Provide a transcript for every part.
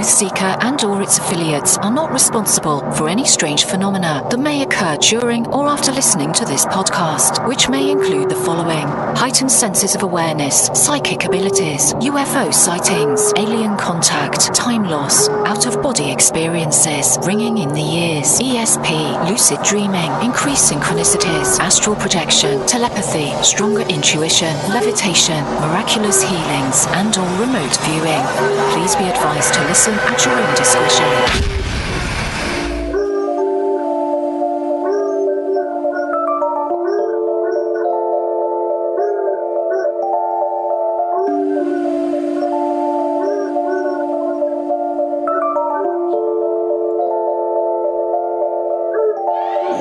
TruthSeekah and or its affiliates are not responsible for any strange phenomena that may occur during or after listening to this podcast, which may include the following: heightened senses of awareness, psychic abilities, UFO sightings, alien contact, time loss, out-of-body experiences, ringing in the ears, ESP, lucid dreaming, increased synchronicities, astral projection, telepathy, stronger intuition, levitation, miraculous healings, and or remote viewing. Please be advised to listen at your own discretion.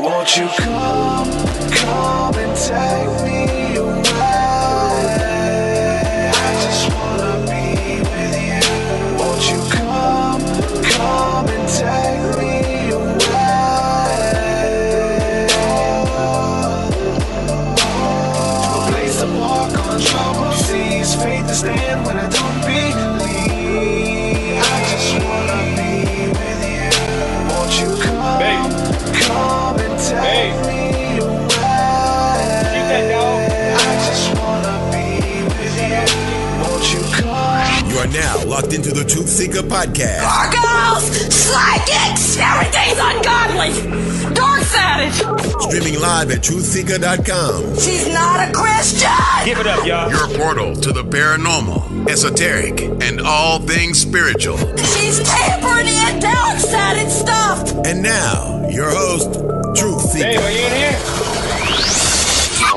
Won't you come and take me away? I just wanna be with you. Won't you come and take me away? To a place to walk on troubled seas, faith to stand when I don't believe. I just wanna be with you. Won't you come and take me away? Keep that dog. I just wanna be with you. Won't you come? You are now locked into the TruthSeekah Podcast. Gargoyles, psychics, everything's ungodly. Dark savage. Streaming live at TruthSeekah.com. She's not a Christian. Give it up, y'all. Your portal to the paranormal, esoteric, and all things spiritual. She's tampering in dark savage stuff. And now, your host, TruthSeekah. Hey, are you in here?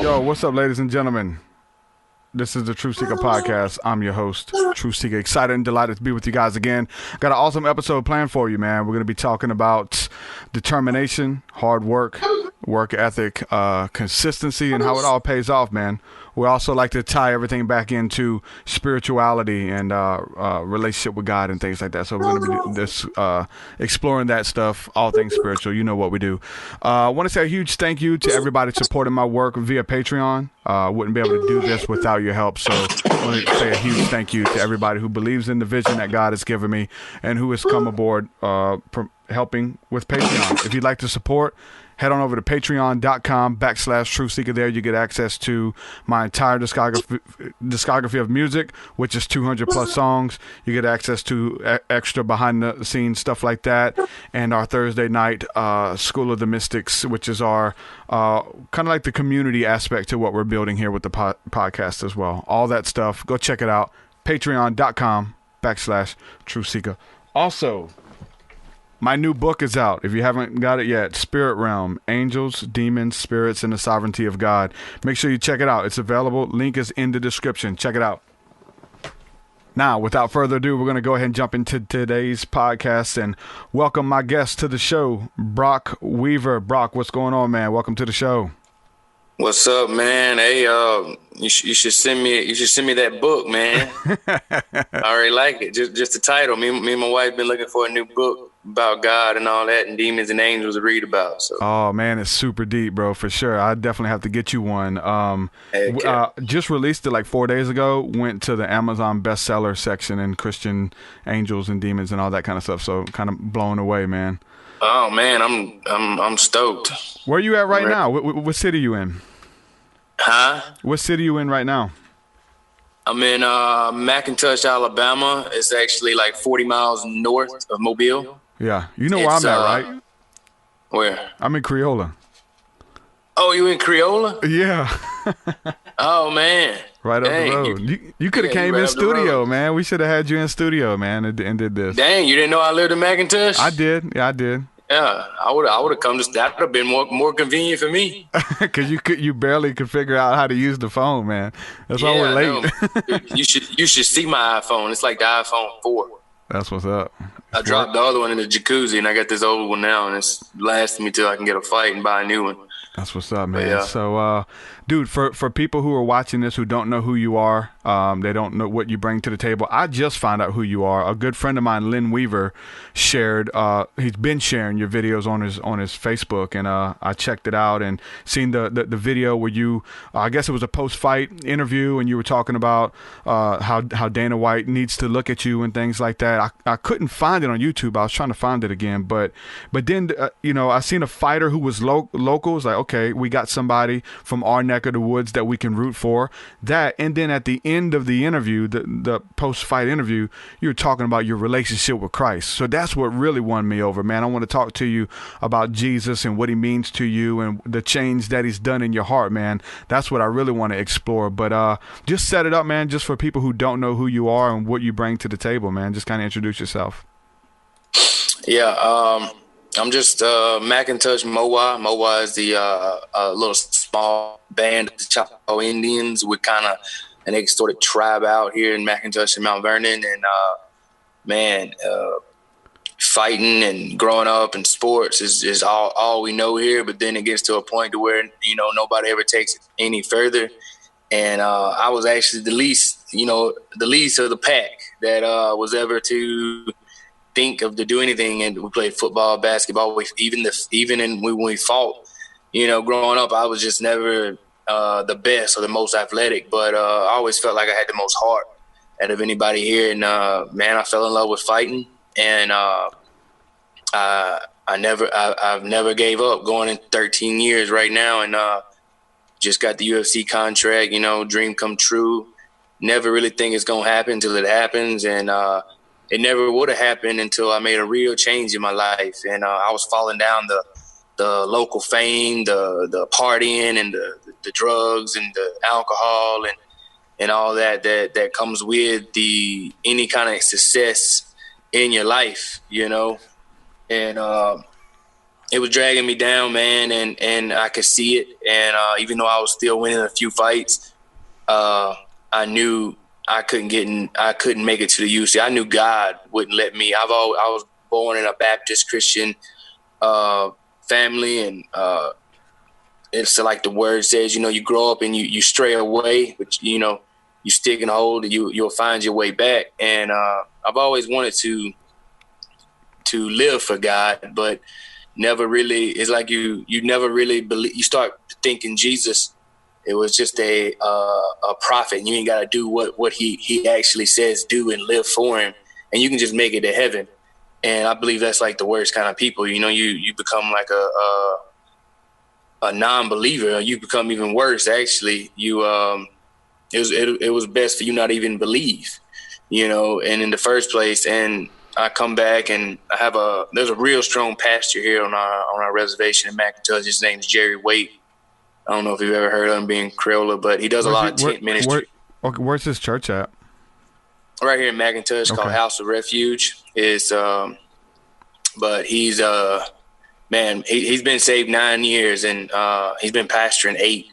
Yo, what's up, ladies and gentlemen? This is the TruthSeekah Podcast. I'm your host, TruthSeekah. Excited and delighted to be with you guys again. Got an awesome episode planned for you, man. We're going to be talking about determination, hard work, work ethic, consistency, and how it all pays off, man. We also like to tie everything back into spirituality and relationship with God and things like that. So we're going to be this exploring that stuff, all things spiritual. You know what we do. I want to say a huge thank you to everybody supporting my work via Patreon. Wouldn't be able to do this without your help. So I want to say a huge thank you to everybody who believes in the vision that God has given me and who has come aboard helping with Patreon. If you'd like to support, head on over to patreon.com/TruthSeekah. There you get access to my entire discography of music, which is 200 plus songs. You get access to extra behind the scenes stuff like that. And our Thursday night School of the Mystics, which is our kind of like the community aspect to what we're building here with the podcast as well. All that stuff. Go check it out. Patreon.com/TruthSeekah. Also, my new book is out. If you haven't got it yet, Spirit Realm, Angels, Demons, Spirits, and the Sovereignty of God. Make sure you check it out. It's available. Link is in the description. Check it out. Now, without further ado, we're going to go ahead and jump into today's podcast and welcome my guest to the show, Brok Weaver. Brok, what's going on, man? Welcome to the show. What's up, man? Hey, you should send me that book, man. I already like it. Just the title. Me and my wife been looking for a new book about God and all that, and demons and angels to read about. So. Oh man, it's super deep, bro, for sure. I definitely have to get you one. Just released it like 4 days ago. Went to the Amazon bestseller section in Christian angels and demons and all that kind of stuff. So kind of blown away, man. Oh man, I'm stoked. Where are you at right now? What city are you in? Huh? What city are you in right now? I'm in McIntosh, Alabama. It's actually like 40 miles north of Mobile. Yeah. You know where I'm at, right? Where? I'm in Creola. Oh, you in Creola? Yeah. Oh, man. Right up the road. You could have came in studio, man. We should have had you in studio, man, and did this. Dang, you didn't know I lived in McIntosh? I did. Yeah, I did. Yeah, I would have come. That would have been more convenient for me. Because you barely could figure out how to use the phone, man. That's why we're late. You should see my iPhone. It's like the iPhone 4. That's what's up. I dropped the other one in the jacuzzi, and I got this old one now, and it's lasting me till I can get a fight and buy a new one. That's what's up, man. Yeah. So, dude, for people who are watching this who don't know who you are, they don't know what you bring to the table. I just found out who you are. A good friend of mine, Lynn Weaver, shared. He's been sharing your videos on his Facebook, and I checked it out and seen the video where you, I guess it was a post-fight interview, and you were talking about how Dana White needs to look at you and things like that. I couldn't find it on YouTube. I was trying to find it again, but then I seen a fighter who was local. It's like, okay, we got somebody from our neck of the woods that we can root for. That, and then at the end of the interview, the post-fight interview, you were talking about your relationship with Christ. So that's what really won me over, man. I want to talk to you about Jesus and what he means to you and the change that he's done in your heart, man. That's what I really want to explore. But just set it up, man, just for people who don't know who you are and what you bring to the table, man. Just kind of introduce yourself. Yeah, I'm just McIntosh Mowa. Mowa is the little small band of the Choctaw Indians. We're kind of an extorted tribe out here in McIntosh and Mount Vernon. And, fighting and growing up in sports is all we know here. But then it gets to a point to where, nobody ever takes it any further. And I was actually the least of the pack that was ever to think of to do anything. And we played football, basketball, when we fought, growing up, I was just never the best or the most athletic, but I always felt like I had the most heart out of anybody here. And man, I fell in love with fighting, and I've never gave up, going in 13 years right now, and just got the UFC contract, dream come true. Never really think it's gonna happen until it happens, and it never would have happened until I made a real change in my life. And I was falling down the local fame, the partying, and the drugs and the alcohol and all that comes with any kind of success in your life, And it was dragging me down, man, and I could see it. And even though I was still winning a few fights, I knew I couldn't make it to the UFC. I knew God wouldn't let me. I was born in a Baptist Christian family, and it's like the word says, you grow up and you stray away, but you stick and hold, and you'll find your way back. And I've always wanted to live for God, but never really. It's like you never really believe. You start thinking Jesus, it was just a prophet, and you ain't got to do what he actually says do and live for him, and you can just make it to heaven. And I believe that's like the worst kind of people. You become like a non-believer. You become even worse. Actually, it was best for you not even believe, And in the first place, and I come back and there's a real strong pastor here on our reservation in McIntosh. His name's Jerry Waite. I don't know if you've ever heard of him, being Crayola, but he does a lot of tent ministry. Where's his church at? Right here in McIntosh, called House of Refuge. But he's man, he's been saved 9 years, and he's been pastoring 8.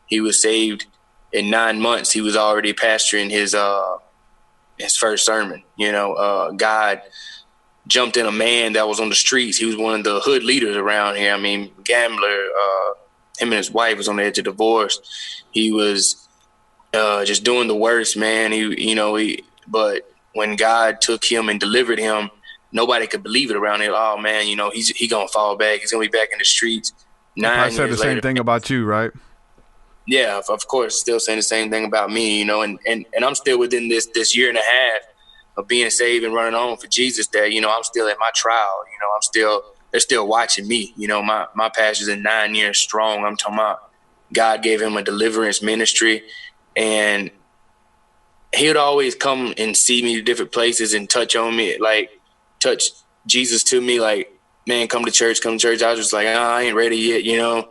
He was saved in 9 months. He was already pastoring his first sermon. God jumped in a man that was on the streets. He was one of the hood leaders around here. I mean, gambler. Him and his wife was on the edge of divorce. He was just doing the worst, man. But when God took him and delivered him, nobody could believe it around here. Oh man, he's gonna fall back. He's gonna be back in the streets. 9 years later. I said the same thing about you, right? Yeah, of course, still saying the same thing about me, and I'm still within this year and a half of being saved and running on for Jesus. That I'm still at my trial. They're still watching me. My pastor's in 9 years strong. I'm talking about God gave him a deliverance ministry, and he would always come and see me to different places and touch on me, like touch Jesus to me, like, man, come to church. I was just like, I ain't ready yet,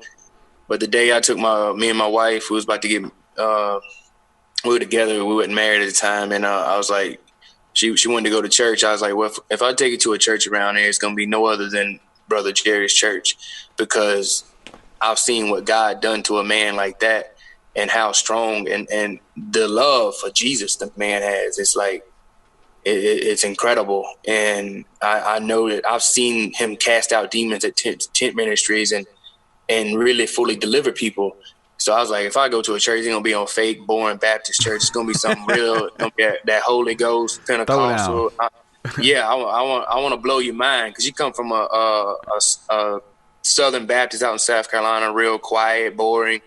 But the day I took me and my wife, we was about to get, we were together. We weren't married at the time. And I was like, she wanted to go to church. I was like, well, if I take you to a church around here, it's going to be no other than Brother Jerry's church, because I've seen what God done to a man like that, and how strong and the love for Jesus the man has. It's like, it's incredible. And I know that I've seen him cast out demons at tent ministries, and and really fully deliver people. So I was like, if I go to a church, it's gonna be on fake, boring Baptist church. It's gonna be something real. It's gonna be that Holy Ghost Pentecostal. I want to blow your mind, because you come from a Southern Baptist out in South Carolina, real quiet, boring.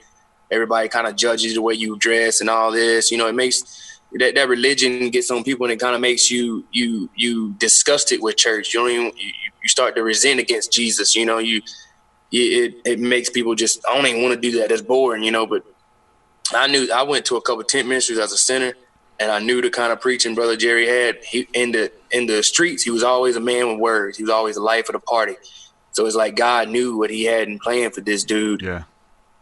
Everybody kind of judges the way you dress and all this. You know, it makes that religion gets on people, and it kind of makes you disgusted with church. You don't even you start to resent against Jesus. You know, it makes people just, I don't even want to do that. That's boring, you know. But I went to a couple of tent ministries as a sinner, and I knew the kind of preaching Brother Jerry had. In the streets, he was always a man with words. He was always the life of the party. So it's like God knew what he had in plan for this dude. Yeah.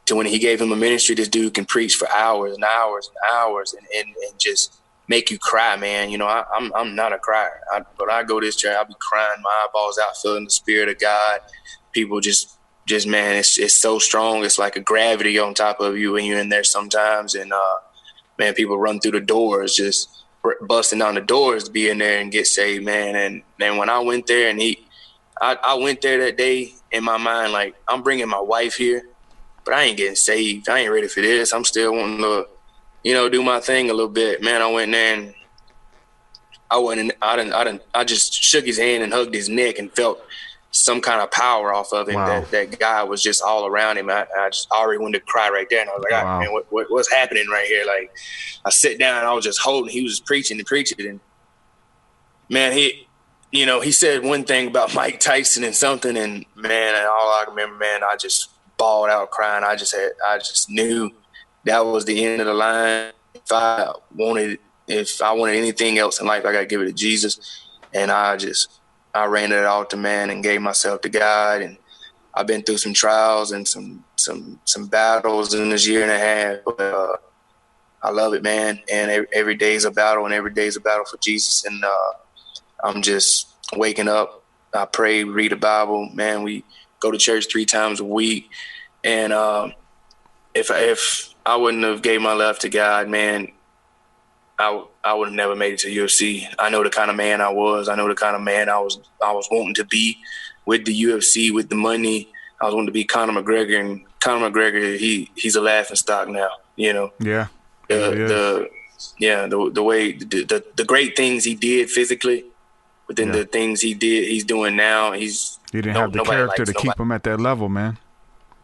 To when he gave him a ministry, this dude can preach for hours and hours and hours and just make you cry, man. You know, I'm not a crier. But I go to this church, I'll be crying my eyeballs out, feeling the spirit of God. People just man, it's so strong. It's like a gravity on top of you when you're in there sometimes. And man, people run through the doors, just busting down the doors to be in there and get saved, man. And then when I went there, and I went there that day in my mind, like, I'm bringing my wife here, but I ain't getting saved. I ain't ready for this. I'm still wanting to, you know, do my thing a little bit. Man, I went there and I just shook his hand and hugged his neck and felt some kind of power off of him. Wow. That guy was just all around him. I just already wanted to cry right there. And I was like, wow. Man, what's happening right here? Like, I sit down and I was just holding. He was preaching. And man, he said one thing about Mike Tyson and something. And man, and all I remember, man, I just bawled out crying. I just knew that was the end of the line. If I wanted anything else in life, I got to give it to Jesus. And I ran it all to man and gave myself to God. And I've been through some trials and some battles in this year and a half. But I love it, man. And every day is a battle, and every day is a battle for Jesus. And I'm just waking up. I pray, read the Bible. Man, we go to church 3 times a week. And if I wouldn't have gave my life to God, man, I would have never made it to UFC. I know the kind of man I was. I know the kind of man I was wanting to be with the UFC, with the money. I was wanting to be Conor McGregor, and Conor McGregor, he's a laughing stock now, you know. Yeah. The way the great things he did physically, but then the things he's doing now, he didn't have the character to keep him at that level, man.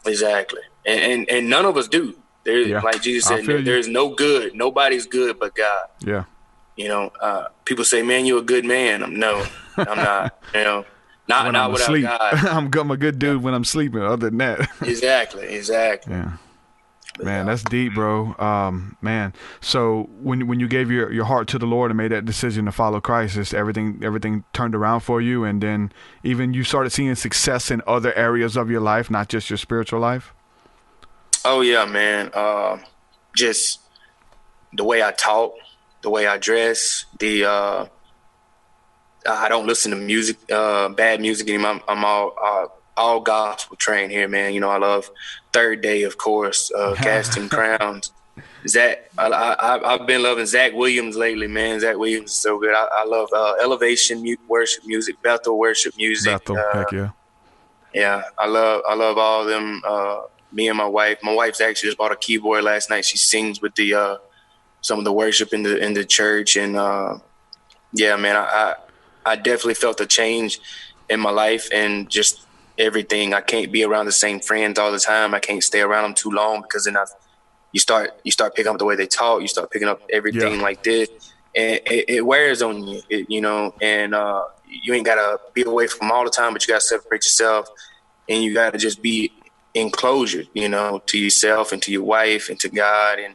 Exactly. And none of us do. Like Jesus said, there's no good. Nobody's good but God. Yeah. You know, people say, man, you're a good man. I'm not. You know, not without asleep. God. I'm a good dude when I'm sleeping. Other than that. Exactly. Yeah. Man, that's deep, bro. Man, so when you gave your heart to the Lord and made that decision to follow Christ, everything turned around for you, and then even you started seeing success in other areas of your life, not just your spiritual life. Oh yeah, man. Just the way I talk, the way I dress, I don't listen to music, bad music anymore. I'm all gospel trained here, man. You know, I love Third Day, of course, Casting Crowns. Zach, I've been loving Zach Williams lately, man. Zach Williams is so good. I love Elevation worship music, Bethel worship music. Bethel, heck yeah. Yeah, I love all of them. Me and my wife. My wife's actually just bought a keyboard last night. She sings with the some of the worship in the church, and yeah, man, I definitely felt a change in my life and just everything. I can't be around the same friends all the time. I can't stay around them too long, because then you start picking up the way they talk. You start picking up everything like this, and it wears on you, you know. And you ain't gotta be away from them all the time, but you gotta separate yourself, and you gotta just be in closure, you know, to yourself and to your wife and to God. And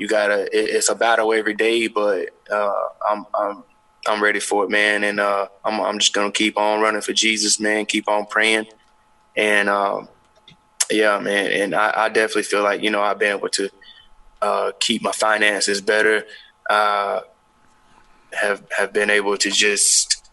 you gotta. It's a battle every day, but I'm ready for it, man. And I'm just gonna keep on running for Jesus, man. Keep on praying, and yeah, man. And I definitely feel like, you know, I've been able to keep my finances better. Have been able to just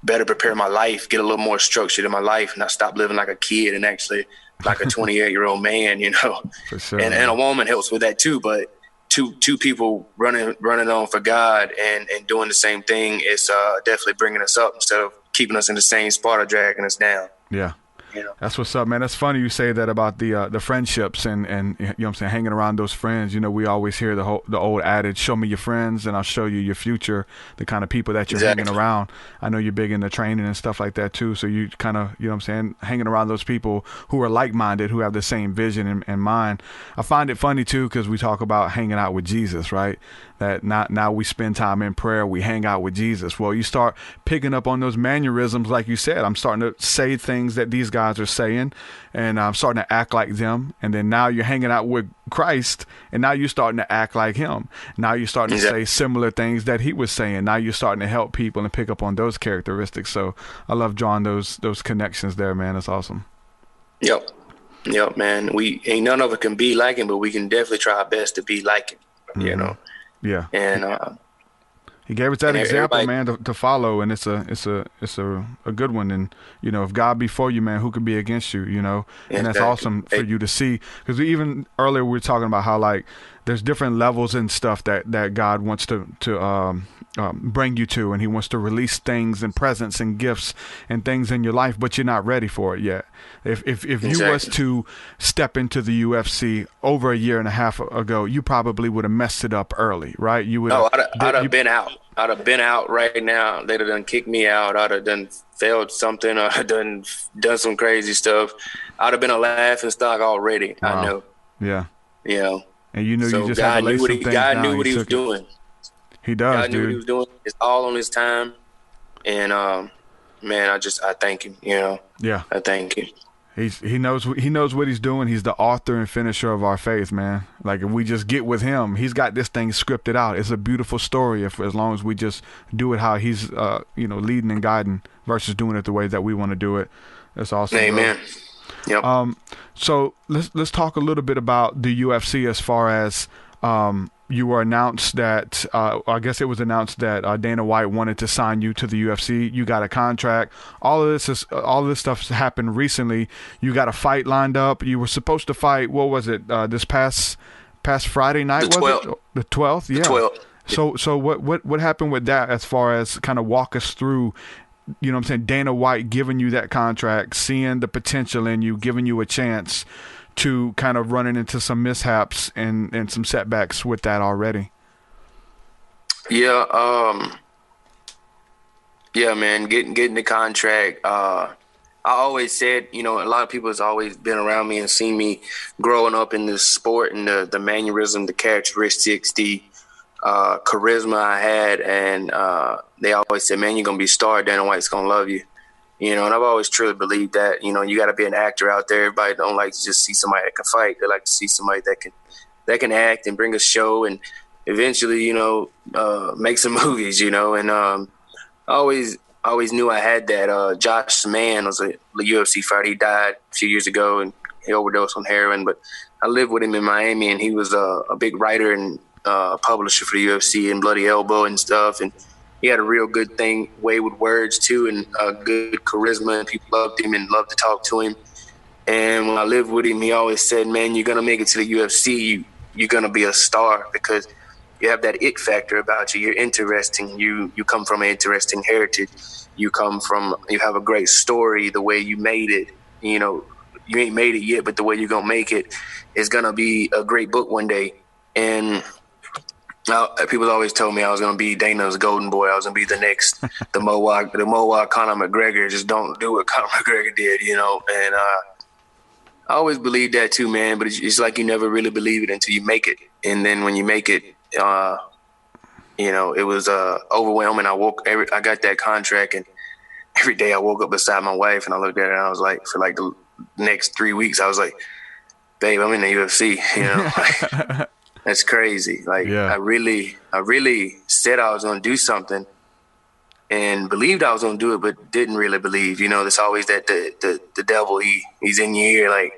better prepare my life, get a little more structured in my life, and not stop living like a kid and actually like a 28-year-old man, you know. For sure. And a woman helps with that too, but two people running on for God and doing the same thing is definitely bringing us up instead of keeping us in the same spot or dragging us down. Yeah. That's what's up, man. That's funny you say that about the friendships and you know what I'm saying, hanging around those friends. You know, we always hear the old adage, show me your friends and I'll show you your future, the kind of people that you're hanging around. I know you're big into training and stuff like that too. So you kind of, you know what I'm saying, hanging around those people who are like-minded, who have the same vision in mind. I find it funny too, because we talk about hanging out with Jesus, right? That now we spend time in prayer, we hang out with Jesus. Well, you start picking up on those mannerisms, like you said. I'm starting to say things that these guys are saying, and I'm starting to act like them. And then now you're hanging out with Christ, and now you're starting to act like him. Now you're starting to say similar things that he was saying. Now you're starting to help people and pick up on those characteristics. So I love drawing those connections there, man. That's awesome. Yep, man. We ain't none of it can be like him, but we can definitely try our best to be like him. You know. Yeah, and he gave us that example, man, to follow, and it's a good one. And you know, if God be for you, man, who can be against you? You know, and that's awesome for you to see. Because even earlier we were talking about how like there's different levels and stuff that God wants to bring you to, and he wants to release things and presents and gifts and things in your life, but you're not ready for it yet. If you was to step into the UFC over a year and a half ago, you probably would have messed it up early, right? You would. I'd have been out. I'd have been out right now. They'd have done kicked me out. I'd have done failed something. I'd have done some crazy stuff. I'd have been a laughing stock already. Wow. I know. Yeah. You know. And you knew you just had to lay some things down. God knew what he was doing. He does, God knew what he was doing. It's all on his time. And, man, I thank him, you know. Yeah. I thank him. He knows what he's doing. He's the author and finisher of our faith, man. Like, if we just get with him, he's got this thing scripted out. It's a beautiful story as long as we just do it how he's, leading and guiding versus doing it the way that we want to do it. That's awesome. Amen. Yep. So let's talk a little bit about the UFC as far as you were announced that I guess it was announced that Dana White wanted to sign you to the UFC. You got a contract. All of this stuff happened recently. You got a fight lined up. You were supposed to fight. What was it? This past Friday night? The 12th. Was it? The 12th. Yeah. The 12th. So what happened with that as far as kind of walk us through? You know what I'm saying? Dana White giving you that contract, seeing the potential in you, giving you a chance to kind of running into some mishaps and some setbacks with that already. Yeah. Yeah, man, getting the contract. I always said, you know, a lot of people has always been around me and seen me growing up in this sport and the mannerism, the characteristics, the charisma I had. And they always said, man, you're going to be a star. Dana White's going to love you. You know, and I've always truly believed that, you know, you got to be an actor out there. Everybody don't like to just see somebody that can fight. They like to see somebody that can act and bring a show and eventually, you know, make some movies, you know. And I always knew I had that. Josh Mann was a UFC fighter. He died a few years ago and he overdosed on heroin. But I lived with him in Miami, and he was a big writer and publisher for the UFC and Bloody Elbow and stuff. And he had a real good way with words too, and good charisma, and people loved him and loved to talk to him. And when I lived with him, he always said, man, you're going to make it to the UFC. You're going to be a star because you have that it factor about you. You're interesting. You come from an interesting heritage. You have a great story, the way you made it. You know, you ain't made it yet, but the way you're going to make it is going to be a great book one day. And people always told me I was going to be Dana's golden boy. I was going to be the Mohawk Conor McGregor. Just don't do what Conor McGregor did, you know. And I always believed that too, man. But it's like you never really believe it until you make it. And then when you make it, you know, it was overwhelming. I got that contract, and every day I woke up beside my wife and I looked at her and I was like, for like the next 3 weeks, I was like, babe, I'm in the UFC, you know. Like, that's crazy. Like, yeah. I really said I was going to do something and believed I was going to do it, but didn't really believe. You know, there's always that the devil, he's in your ear, like,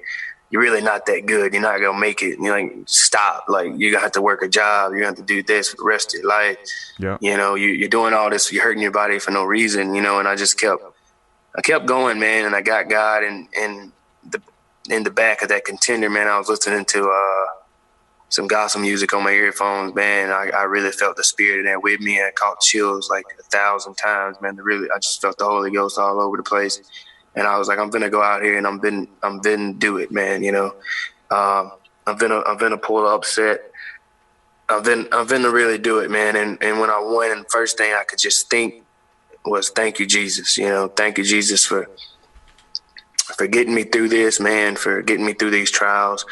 you're really not that good. You're not going to make it. And you're like, stop. Like, you're going to have to work a job. You're going to have to do this for the rest of your life. Yeah. You know, you're doing all this. You're hurting your body for no reason, you know. And I just kept going, man. And I got God in the back of that contender, man. I was listening to some gospel music on my earphones, man. I really felt the spirit in there with me, and I caught chills like 1,000 times, man. I just felt the Holy Ghost all over the place. And I was like, I'm gonna go out here and I'm gonna do it, man. You know, I'm gonna pull the upset. I'm gonna really do it, man. And when I won, the first thing I could just think was, thank you, Jesus. You know, thank you, Jesus, for getting me through this, man, for getting me through these trials.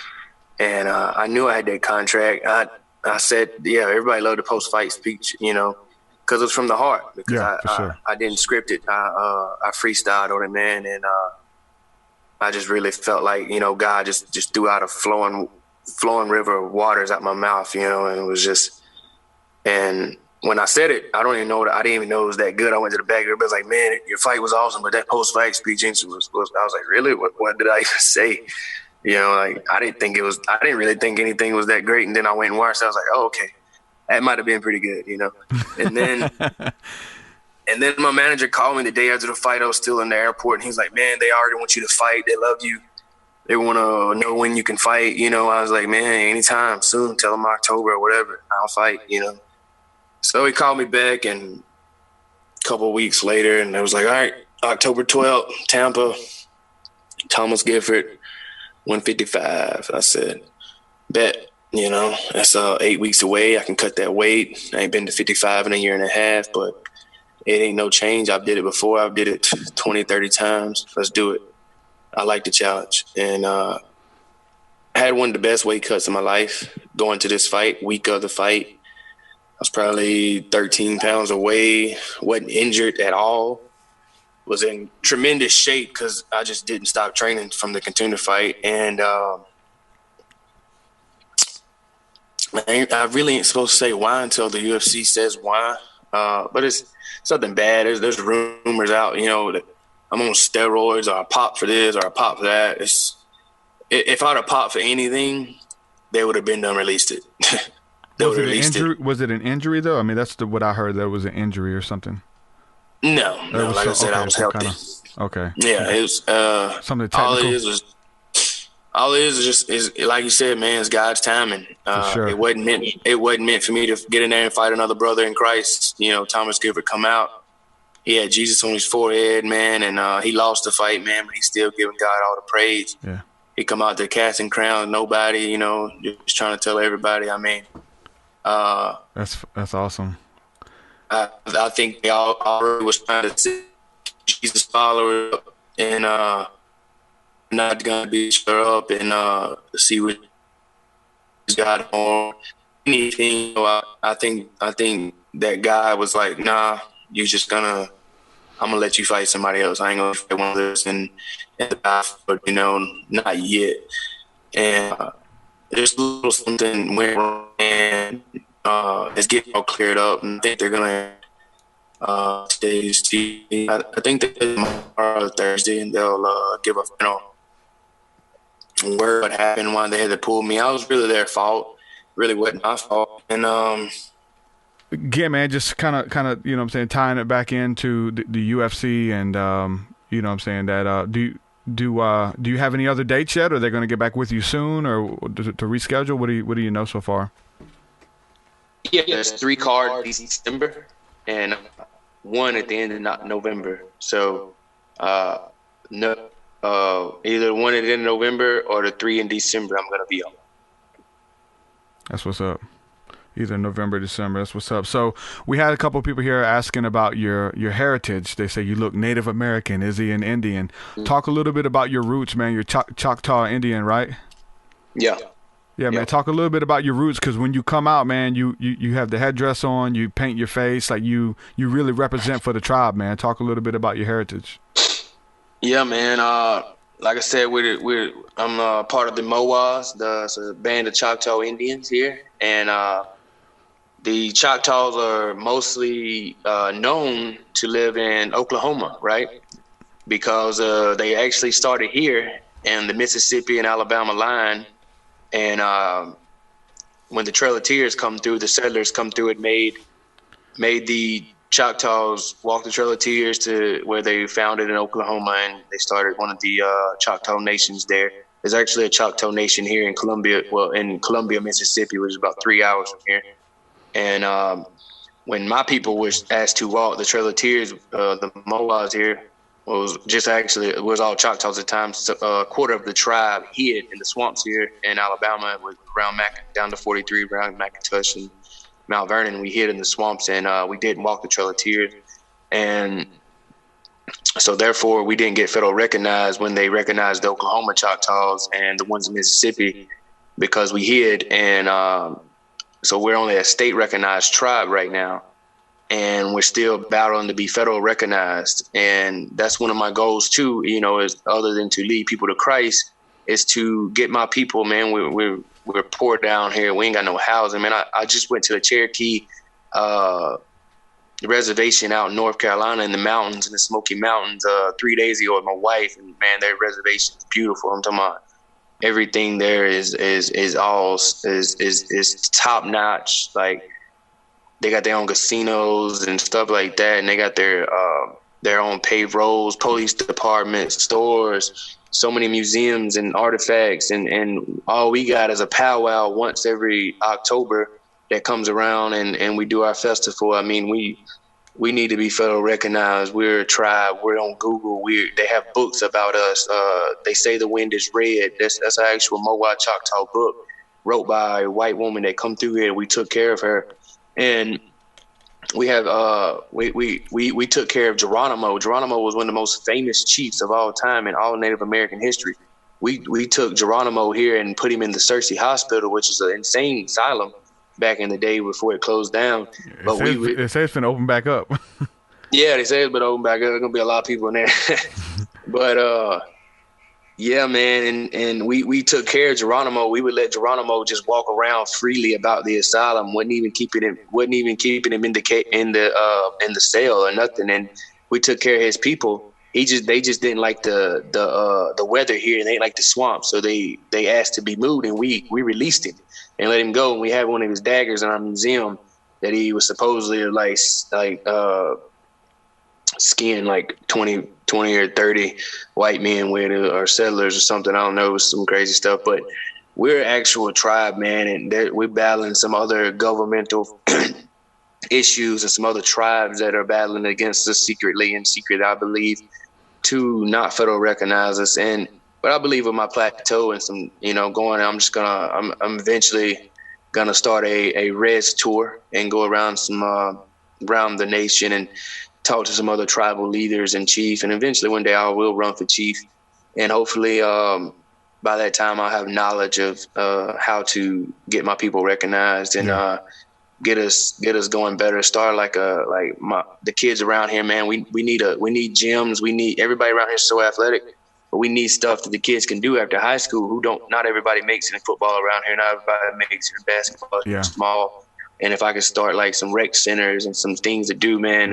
And I knew I had that contract. I said, yeah, everybody loved the post-fight speech, you know, because it was from the heart. Because I didn't script it. I freestyled on it, man. And I just really felt like, you know, God just threw out a flowing river of waters out my mouth, you know, and it was just, and when I said it, I didn't even know it was that good. I went to the back, everybody's like, man, your fight was awesome, but that post-fight speech was I was like, really? What did I even say? You know, like, I didn't really think anything was that great. And then I went and watched, I was like, oh, okay, that might've been pretty good, you know? And then, and then my manager called me the day after the fight. I was still in the airport, and he's like, man, they already want you to fight. They love you. They want to know when you can fight. You know, I was like, man, anytime soon, tell them October or whatever, I'll fight, you know? So he called me back, and a couple of weeks later, and it was like, all right, October 12th, Tampa, Thomas Gifford, 155. I said, bet, you know, that's 8 weeks away. I can cut that weight. I ain't been to 55 in a year and a half, but it ain't no change. I've did it before. I've did it 20, 30 times. Let's do it. I like the challenge. And I had one of the best weight cuts in my life going to this fight, week of the fight. I was probably 13 pounds away, wasn't injured at all, was in tremendous shape because I just didn't stop training from the contender fight. And I really ain't supposed to say why until the UFC says why. But it's something bad. There's rumors out, you know, that I'm on steroids or I pop for this or I pop for that. If I'd have popped for anything, they would have been done released it. Was it an injury though? I mean, that's what I heard. There was an injury or something. No. Like I said, I was healthy. Okay. Yeah, it was something technical. All it is like you said, man, it's God's timing. Sure. It wasn't meant for me to get in there and fight another brother in Christ. You know, Thomas Gifford come out. He had Jesus on his forehead, man, and he lost the fight, man, but he's still giving God all the praise. Yeah. He come out there casting crowns, nobody, you know, just trying to tell everybody. I mean, that's awesome. I think they all already was trying to see Jesus followers and not gonna beat her up and see what he's got on anything. You know, I think that guy was like, nah, I'm gonna let you fight somebody else. I ain't gonna fight one of those and but you know, not yet. And there's a little something went wrong and it's getting all cleared up, and I think they're gonna today's TV. I think they tomorrow Thursday, and they'll give a final word what happened, why they had to pull me. I was really their fault. Really wasn't my fault. And yeah, man, just kind of, you know what I'm saying, tying it back into the UFC and you know what I'm saying, that do you have any other dates yet? Or are they going to get back with you soon, or to reschedule? What do you know so far? Yeah, there's 3 cards December and 1 at the end of November. So either 1 at the end of November or the 3 in December I'm going to be on. That's what's up. Either November, December. That's what's up. So we had a couple of people here asking about your heritage. They say you look Native American. Is he an Indian? Talk a little bit about your roots, man. You're Choctaw Indian, right? Yeah. Yeah, man. Talk a little bit about your roots, because when you come out, man, you have the headdress on, you paint your face, like you really represent for the tribe, man. Talk a little bit about your heritage. Yeah, man. Like I said, I'm part of the Mowas, the band of Choctaw Indians here, and the Choctaws are mostly known to live in Oklahoma, right? Because they actually started here in the Mississippi and Alabama line. And when the Trail of Tears come through, the settlers come through, it made the Choctaws walk the Trail of Tears to where they founded in Oklahoma, and they started one of the Choctaw nations there. There's actually a Choctaw nation here in Columbia, Mississippi, which is about 3 hours from here. And when my people was asked to walk the Trail of Tears, the Mowas here, it was all Choctaws at the time. So, a quarter of the tribe hid in the swamps here in Alabama. It was around down to 43, around McIntosh and Mount Vernon. We hid in the swamps, and we didn't walk the Trail of Tears. And so therefore, we didn't get federal recognized when they recognized the Oklahoma Choctaws and the ones in Mississippi because we hid. And so we're only a state recognized tribe right now. And we're still battling to be federal recognized. And that's one of my goals too, is other than to lead people to Christ, is to get my people, man. We're poor down here. We ain't got no housing, man. I just went to the Cherokee reservation out in North Carolina in the mountains, in the Smoky Mountains, 3 days ago with my wife. And man, their reservation is beautiful. I'm talking about everything there is top notch. Like, they got their own casinos and stuff like that, and they got their own paved roads, police departments, stores, so many museums and artifacts, and all we got is a powwow once every October that comes around, and we do our festival. I mean, we need to be federal recognized. We're a tribe. We're on Google. They have books about us. They say the wind is red. That's an actual Mowai Choctaw book wrote by a white woman that come through here. We took care of her. And we have we took care of Geronimo. Geronimo was one of the most famous chiefs of all time in all Native American history. We took Geronimo here and put him in the Searcy Hospital, which is an insane asylum back in the day before it closed down. But it says it's been opened back up. Yeah, they say it's been opened back up. There's gonna be a lot of people in there. But yeah, man, and we took care of Geronimo. We would let Geronimo just walk around freely about the asylum. wasn't even keeping him in the cell or nothing. And we took care of his people. They just didn't like the weather here, and they didn't like the swamp, so they asked to be moved, and we released him and let him go. And we had one of his daggers in our museum that he was supposedly like skinned like 20 or 30 white men with, or settlers or something. I don't know. It was some crazy stuff, but we're an actual tribe, man. And we're battling some other governmental issues and some other tribes that are battling against us secretly, I believe, to not federal recognize us. But I believe with my plateau and some, I'm eventually going to start a res tour and go around around the nation and talk to some other tribal leaders and chief, and eventually one day I will run for chief, and hopefully by that time I'll have knowledge of how to get my people recognized and get us going better. Start the kids around here, man. We need gyms. We need everybody around here is so athletic, but we need stuff that the kids can do after high school. Not everybody makes it in football around here. Not everybody makes it in basketball. Yeah. Small. And if I could start like some rec centers and some things to do, man,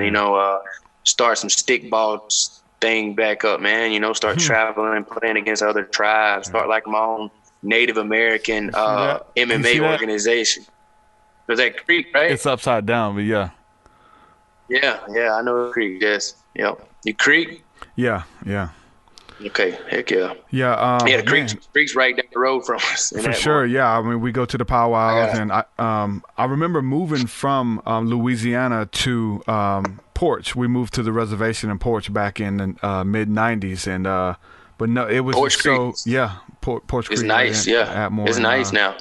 start some stickball thing back up, man, start traveling and playing against other tribes, start like my own Native American MMA organization. There's that creek, right? It's upside down, but yeah. Yeah, I know the creek, yes. Yep. You creek? Yeah. Okay, heck yeah. Yeah, the creek's right down the road from us. For sure, yeah. I mean, we go to the powwows, and I remember moving from Louisiana to Porch. We moved to the reservation in Porch back in the mid-'90s, and but no, it was Porch so Creek. Yeah, Porch Creek. It's nice, it's nice now.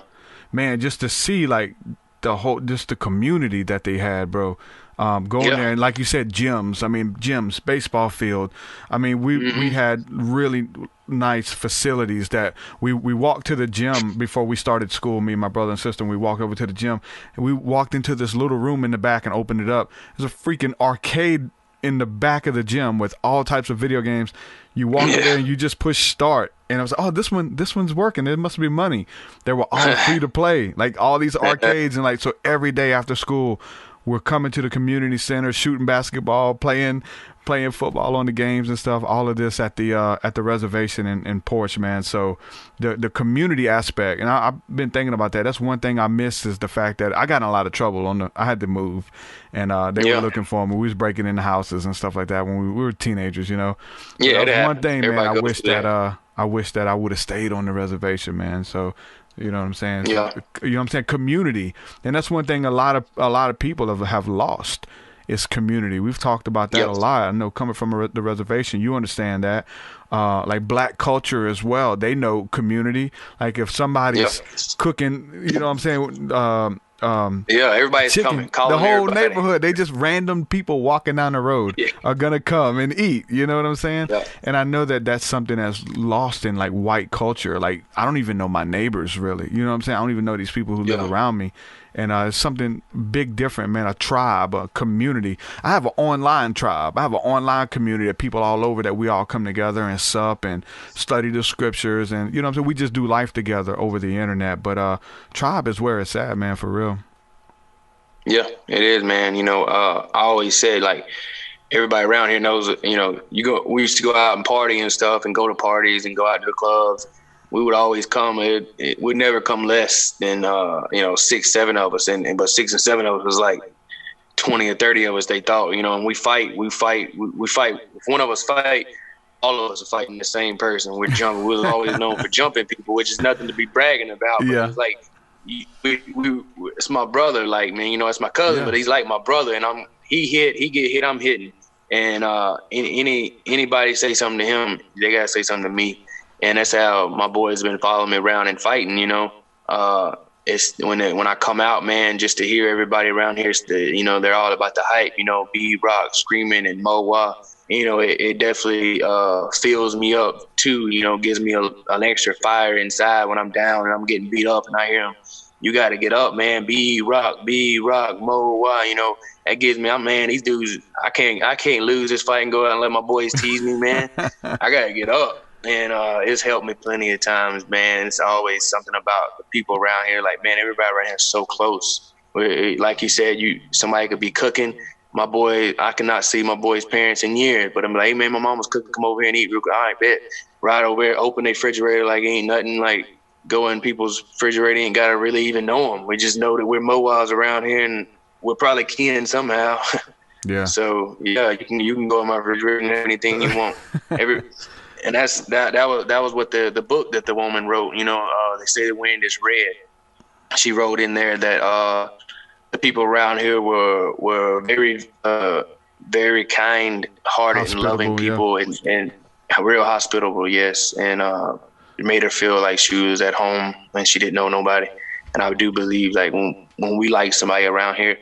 Man, just to see like the community that they had, bro. Going there, and like you said, gyms, baseball field. I mean, we had really nice facilities that we walked to the gym before we started school, me and my brother and sister, and we walked over to the gym, and we walked into this little room in the back and opened it up. There's a freaking arcade in the back of the gym with all types of video games. You walk in there and you just push start, and I was like, oh, this one's working. It must be money. They were all free to play, like all these arcades, and like so every day after school, we're coming to the community center, shooting basketball, playing football on the games and stuff. All of this at the reservation in Porch, man. So the community aspect, and I've been thinking about that. That's one thing I miss is the fact that I got in a lot of trouble I had to move, and they were looking for me. We was breaking into houses and stuff like that when we were teenagers, Yeah, that was one thing, man. I wish that I would have stayed on the reservation, man. So. You know what I'm saying? Yeah. You know what I'm saying? Community. And that's one thing a lot of people have lost is community. We've talked about that a lot. I know coming from the reservation, you understand that. Like black culture as well, they know community. Like if somebody's cooking, you know what I'm saying? Everybody's chicken, calling the whole everybody. neighborhood, they just random people walking down the road are gonna come and eat, you know what I'm saying? And I know that that's something that's lost in like white culture. Like I don't even know my neighbors really, you know what I'm saying? I don't even know these people who live around me. And it's something big different, man. A tribe, a community. I have an online tribe. I have an online community of people all over that we all come together and sup and study the scriptures. And, you know what I'm saying? We just do life together over the internet. But tribe is where it's at, man, for real. Yeah, it is, man. You know, I always said, like, everybody around here knows, you know, we used to go out and party and stuff and go to parties and go out to the clubs. We would always come. It would never come less than 6, 7 of us, but 6 and 7 of us was like 20 or 30 of us. They thought, you know, and we fight. If one of us fight, all of us are fighting the same person. We're jumping. We was always known for jumping people, which is nothing to be bragging about. But it's like it's my brother. Like, man, you know, it's my cousin, but he's like my brother, and he get hit, I'm hitting, and anybody say something to him, they gotta say something to me. And that's how my boys been following me around and fighting, you know. It's when I come out, man, just to hear everybody around here, you know, they're all about the hype, you know, Brok screaming and Mowa. You know, it definitely fills me up too, you know, gives me an extra fire inside when I'm down and I'm getting beat up and I hear them, you got to get up, man, Brok, Mowa, you know. That gives me, man, these dudes, I can't lose this fight and go out and let my boys tease me, man. I got to get up. And it's helped me plenty of times, man. It's always something about the people around here. Like, man, everybody around here is so close. Like you said, somebody could be cooking. My boy, I cannot see my boy's parents in years, but I'm like, hey, man, my mom was cooking. Come over here and eat real quick. All right, bet. Right over there, open their refrigerator like ain't nothing. Like, go in people's refrigerator, ain't got to really even know them. We just know that we're Mowas around here, and we're probably kin somehow. Yeah. So, yeah, you can go in my refrigerator and have anything you want. And that was what the book that the woman wrote, you know, They Say the Wind is Red. She wrote in there that the people around here were very, very kind-hearted and loving people and real hospitable, yes. And it made her feel like she was at home and she didn't know nobody. And I do believe, like, when we like somebody around here,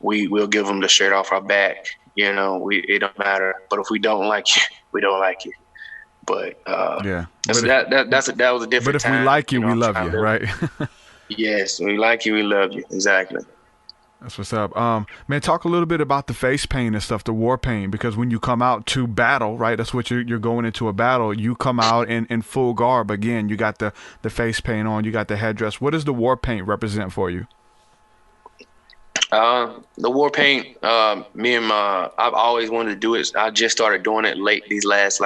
we'll give them the shirt off our back. You know, it don't matter. But if we don't like you, we don't like you. But that was a different time. But if we like you, we love you, right? Yes, we like you, we love you. Exactly. That's what's up. Man, talk a little bit about the face paint and stuff, the war paint, because when you come out to battle, right, that's what you're going into a battle, you come out in full garb. Again, you got the face paint on, you got the headdress. What does the war paint represent for you? The war paint, I've always wanted to do it. I just started doing it late these last,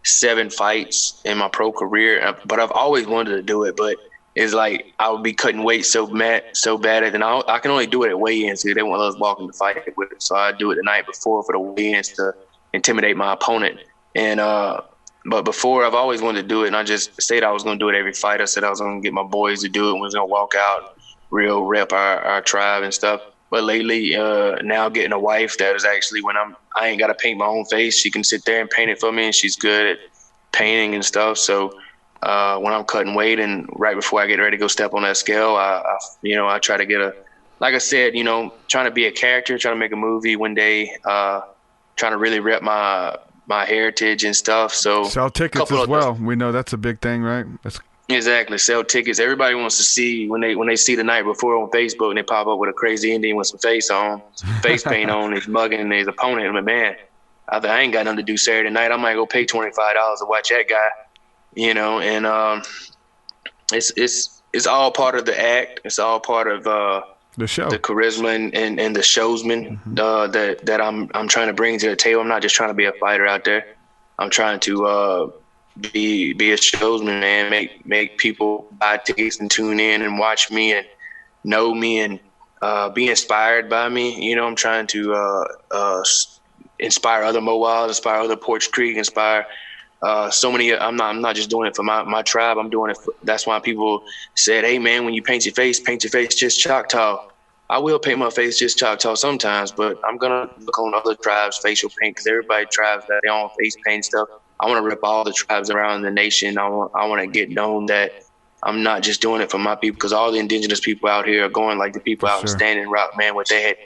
7 fights in my pro career, but I've always wanted to do it. But it's like I would be cutting weight so bad, and I can only do it at weigh-ins because they won't let us walk in the fight with it. So I do it the night before for the weigh-ins to intimidate my opponent. And but before, I've always wanted to do it, and I just said I was going to do it every fight. I said I was going to get my boys to do it, and we was going to walk out, real rep our tribe and stuff. But lately, now getting a wife that is actually when I ain't got to paint my own face. She can sit there and paint it for me, and she's good at painting and stuff. So when I'm cutting weight and right before I get ready to go step on that scale, I try to get like I said, you know, trying to be a character, trying to make a movie one day, trying to really rep my heritage and stuff. So sell tickets as well. We know that's a big thing, right? Exactly. Sell tickets. Everybody wants to see when they see the night before on Facebook and they pop up with a crazy Indian with some face paint on, he's mugging his opponent. I'm like, man, I ain't got nothing to do Saturday night. I might go pay $25 to watch that guy, you know. And it's all part of the act. It's all part of the show, the charisma and the showsman that I'm trying to bring to the table. I'm not just trying to be a fighter out there. I'm trying to be a showsman, man, make people buy tickets and tune in and watch me and know me and be inspired by me. You know, I'm trying to inspire other Moals, inspire other Porch Creek, inspire so many. I'm not just doing it for my tribe. I'm doing it that's why people said, hey man, when you paint your face just Choctaw. I will paint my face just Choctaw sometimes, but I'm gonna look on other tribes' facial paint because everybody tribes that their own face paint stuff. I want to rip all the tribes around the nation. I want to get known that I'm not just doing it for my people, because all the indigenous people out here are going like the people out in Standing Rock, man. What they had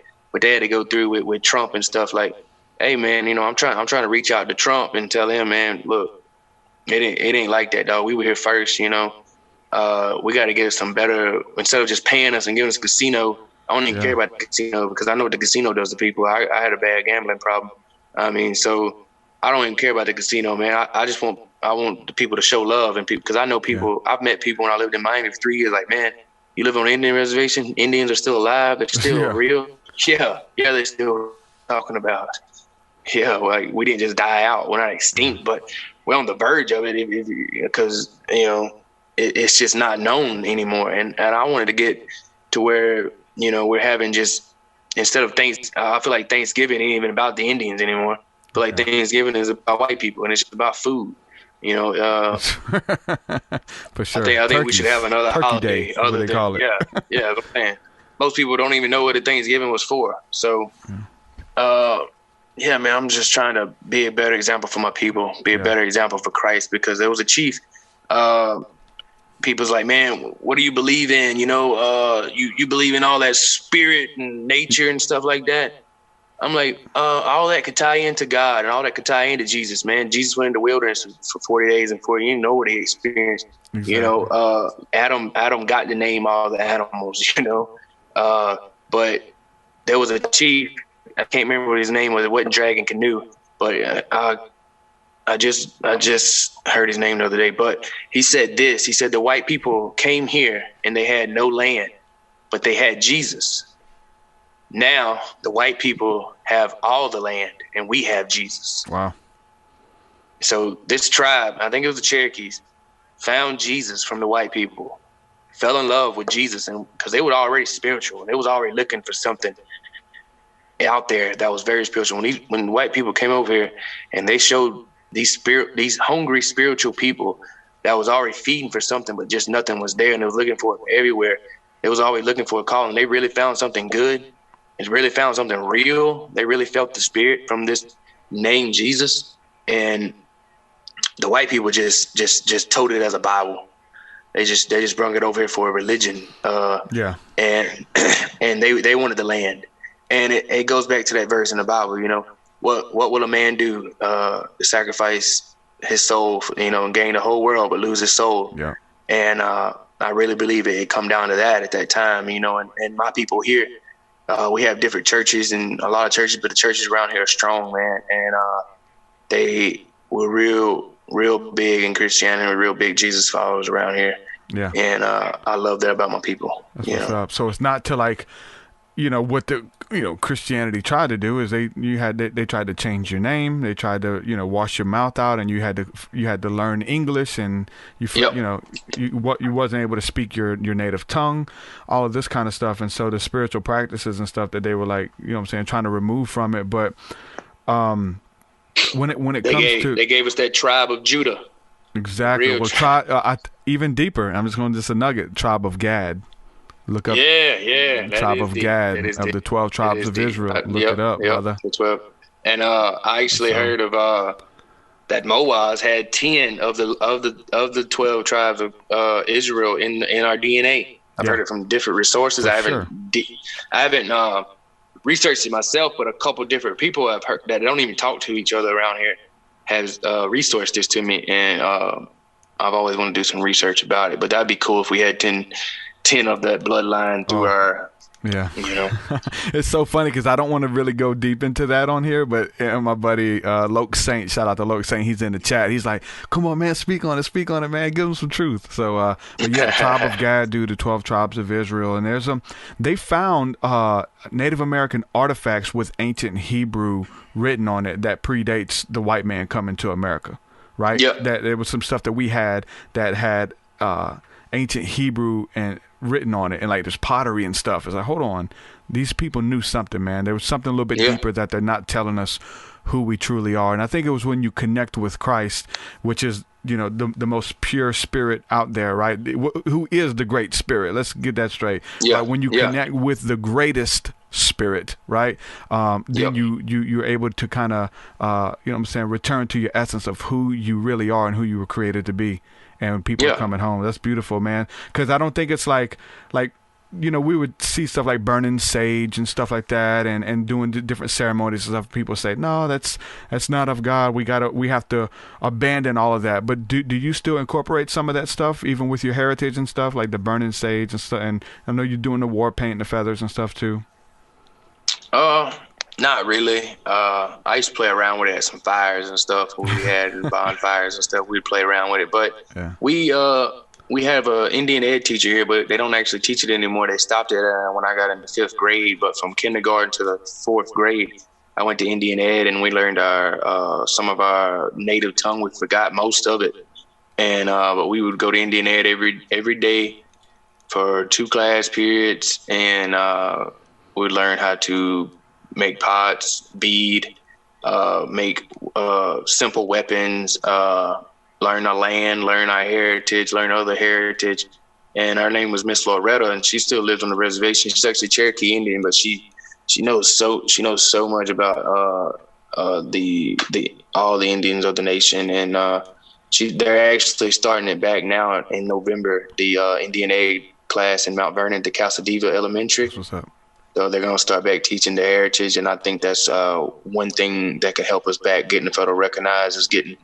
to go through with Trump and stuff. Like, hey, man, I'm trying to reach out to Trump and tell him, man, look, it ain't like that, dog. We were here first, We got to get us some better, instead of just paying us and giving us a casino. I don't even care about the casino, because I know what the casino does to people. I had a bad gambling problem. So I don't even care about the casino, man. I want the people to show love, and people, because I know people. I've met people when I lived in Miami for 3 years. Like, man, you live on an Indian reservation. Indians are still alive. They're still real. Yeah, they're still talking about. Yeah, like we didn't just die out. We're not extinct, but we're on the verge of it, because it's just not known anymore. And I wanted to get to where we're having just, instead of I feel like Thanksgiving ain't even about the Indians anymore. I feel like Thanksgiving is about white people, and it's just about food. For sure. I think we should have another Turkey holiday Day, other they than call it. Yeah. Man, most people don't even know what the Thanksgiving was for. So, man, I'm just trying to be a better example for my people, be a better example for Christ, because there was a chief. People's like, man, what do you believe in? You believe in all that spirit and nature and stuff like that. I'm like, all that could tie into God, and all that could tie into Jesus, man. Jesus went in the wilderness for 40 days and 40 years. You know what he experienced. Exactly. Adam got to name all the animals, but there was a chief. I can't remember what his name was. It wasn't Dragon Canoe, but I just heard his name the other day. But he said this. He said the white people came here and they had no land, but they had Jesus. Now the white people have all the land and we have Jesus. Wow. So this tribe, I think it was the Cherokees, found Jesus from the white people, fell in love with Jesus, and because they were already spiritual, and they was already looking for something out there that was very spiritual. When white people came over here and they showed these hungry spiritual people that was already feeding for something, but just nothing was there, and they was looking for it everywhere. They was always looking for a calling. They really found something good. They really found something real. They really felt the spirit from this name Jesus, and the white people just told it as a Bible. They just brought it over here for a religion. And they wanted the land. And it goes back to that verse in the Bible, what will a man do to sacrifice his soul, and gain the whole world but lose his soul? Yeah. And I really believe it come down to that at that time, and my people here, we have different churches and a lot of churches, but the churches around here are strong, man. And they were real big in Christianity, real big Jesus followers around here. Yeah. And I love that about my people. That's what's up. So it's not to like, what the Christianity tried to do is they tried to change your name. They tried to wash your mouth out, and you had to learn English, and you wasn't able to speak your native tongue, all of this kind of stuff. And so the spiritual practices and stuff that they were like, trying to remove from it. But when it they gave us that tribe of Judah. Exactly. Well, even deeper. I'm just going to just a nugget. Tribe of Gad. Look up. Tribe of Gad of the 12 tribes of Israel. Look it up, brother. The 12. And I actually heard of that Moaz had 10 of the 12 tribes of Israel in our DNA. I've heard it from different resources. I haven't researched it myself, but a couple different people I've heard that don't even talk to each other around here has resourced this to me, and I've always wanted to do some research about it. But that'd be cool if we had 10 of that bloodline through our, It's so funny because I don't want to really go deep into that on here, but my buddy Loke Saint, shout out to Loke Saint, he's in the chat. He's like, come on, man, speak on it, man, give them some truth. So tribe of Gad, the 12 tribes of Israel, and they found Native American artifacts with ancient Hebrew written on it that predates the white man coming to America, right? Yep. That there was some stuff that we had that had ancient Hebrew and written on it, and like there's pottery and stuff. It's like, hold on, these people knew something, man. There was something a little bit deeper that they're not telling us who we truly are. And I think it was when you connect with Christ, which is, you know, the most pure spirit out there, right? Who is the great spirit? Let's get that straight. Yeah. When you connect with the greatest spirit, right? Then you're able to kind of, you know what I'm saying, return to your essence of who you really are and who you were created to be. And people are coming home. That's beautiful, man. Because I don't think it's like, you know, we would see stuff like burning sage and stuff like that, and doing different ceremonies and stuff. People say, no, that's not of God. We have to abandon all of that. But do you still incorporate some of that stuff, even with your heritage and stuff, like the burning sage and stuff? And I know you're doing the war paint and the feathers and stuff too. Not really. I used to play around with it at some fires and stuff when we had bonfires and stuff. We'd play around with it, but we have a Indian ed teacher here, but they don't actually teach it anymore. They stopped it when I got into 5th grade, but from kindergarten to the 4th grade, I went to Indian ed and we learned some of our native tongue. We forgot most of it, and but we would go to Indian ed every day for 2 class periods, and we'd learn how to make pots, bead, make simple weapons, learn our land, learn our heritage, learn other heritage. And her name was Miss Loretta, and she still lives on the reservation. She's actually Cherokee Indian, but she knows so much about all the Indians of the nation. And they're actually starting it back now in November, the Indian Aid class in Mount Vernon, to Casadeva Elementary. What's up? So they're going to start back teaching the heritage. And I think that's one thing that could help us back getting the federal recognized is getting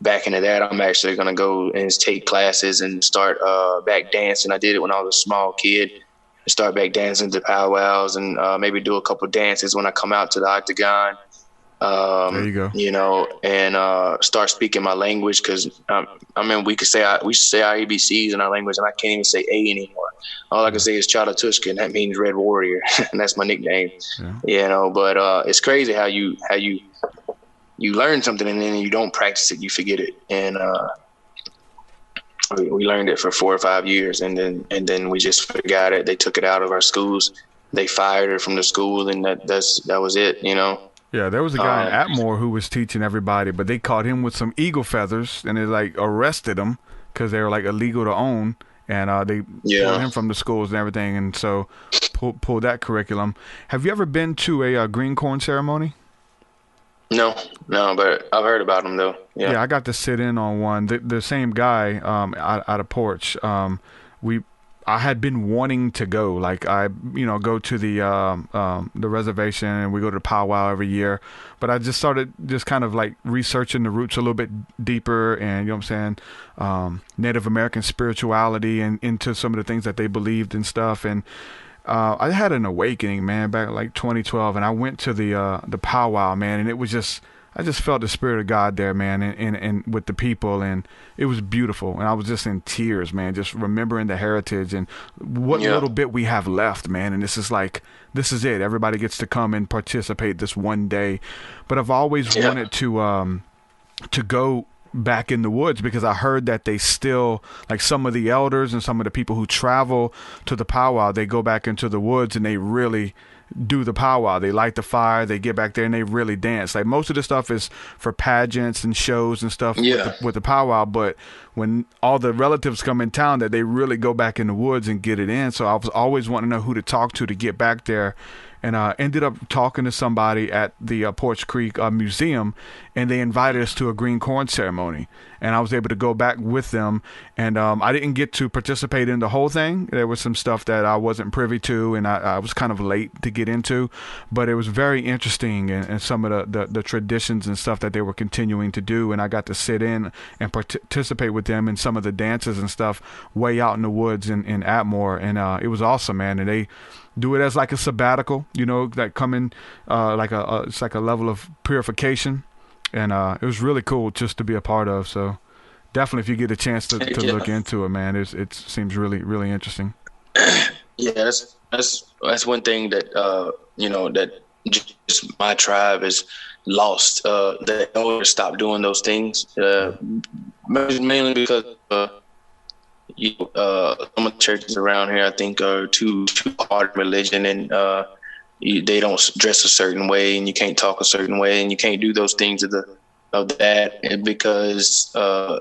back into that. I'm actually going to go and take classes and start back dancing. I did it when I was a small kid. Start back dancing to powwows and maybe do a couple dances when I come out to the octagon. There you go. You know, and start speaking my language, because I mean, we should say our ABCs in our language, and I can't even say A anymore. All I can say is Chalatushka, and that means Red Warrior, and that's my nickname. Yeah. You know, but it's crazy how you learn something and then you don't practice it, you forget it. And we learned it for 4 or 5 years, and then we just forgot it. They took it out of our schools. They fired her from the school, and that was it. You know. Yeah, there was a guy in Atmore who was teaching everybody, but they caught him with some eagle feathers, and they like arrested him because they were like illegal to own, and they pulled him from the schools and everything, and so pulled that curriculum. Have you ever been to a green corn ceremony? No, but I've heard about them though. Yeah, I got to sit in on one. The same guy out of Porch. I had been wanting to go. Like I go to the reservation, and we go to the powwow every year. But I just started kind of like researching the roots a little bit deeper, and you know what I'm saying, Native American spirituality and into some of the things that they believed and stuff. And I had an awakening, man, back like 2012, and I went to the powwow, man, and it was just. I just felt the spirit of God there, man, and with the people, and it was beautiful. And I was just in tears, man, just remembering the heritage and what little bit we have left, man. And this is it. Everybody gets to come and participate this one day. But I've always wanted to go back in the woods, because I heard that they still, like some of the elders and some of the people who travel to the powwow, they go back into the woods and they really do the powwow. They light the fire, they get back there and they really dance. Like most of the stuff is for pageants and shows and stuff with the powwow, but when all the relatives come in town, that they really go back in the woods and get it in. So I was always wanting to know who to talk to get back there. And I ended up talking to somebody at the Porch Creek Museum, and they invited us to a green corn ceremony. And I was able to go back with them. And I didn't get to participate in the whole thing. There was some stuff that I wasn't privy to, and I was kind of late to get into. But it was very interesting, and some of the traditions and stuff that they were continuing to do. And I got to sit in and participate with them in some of the dances and stuff way out in the woods in Atmore. And it was awesome, man. And they do it as like a sabbatical, that come in it's like a level of purification, and it was really cool just to be a part of. So definitely, if you get a chance to look into it, man, it seems really, really interesting. Yeah, that's one thing that that just my tribe is lost. They always stop doing those things, mainly because. Some of the churches around here, I think, are too hard religion, and they don't dress a certain way, and you can't talk a certain way, and you can't do those things of that because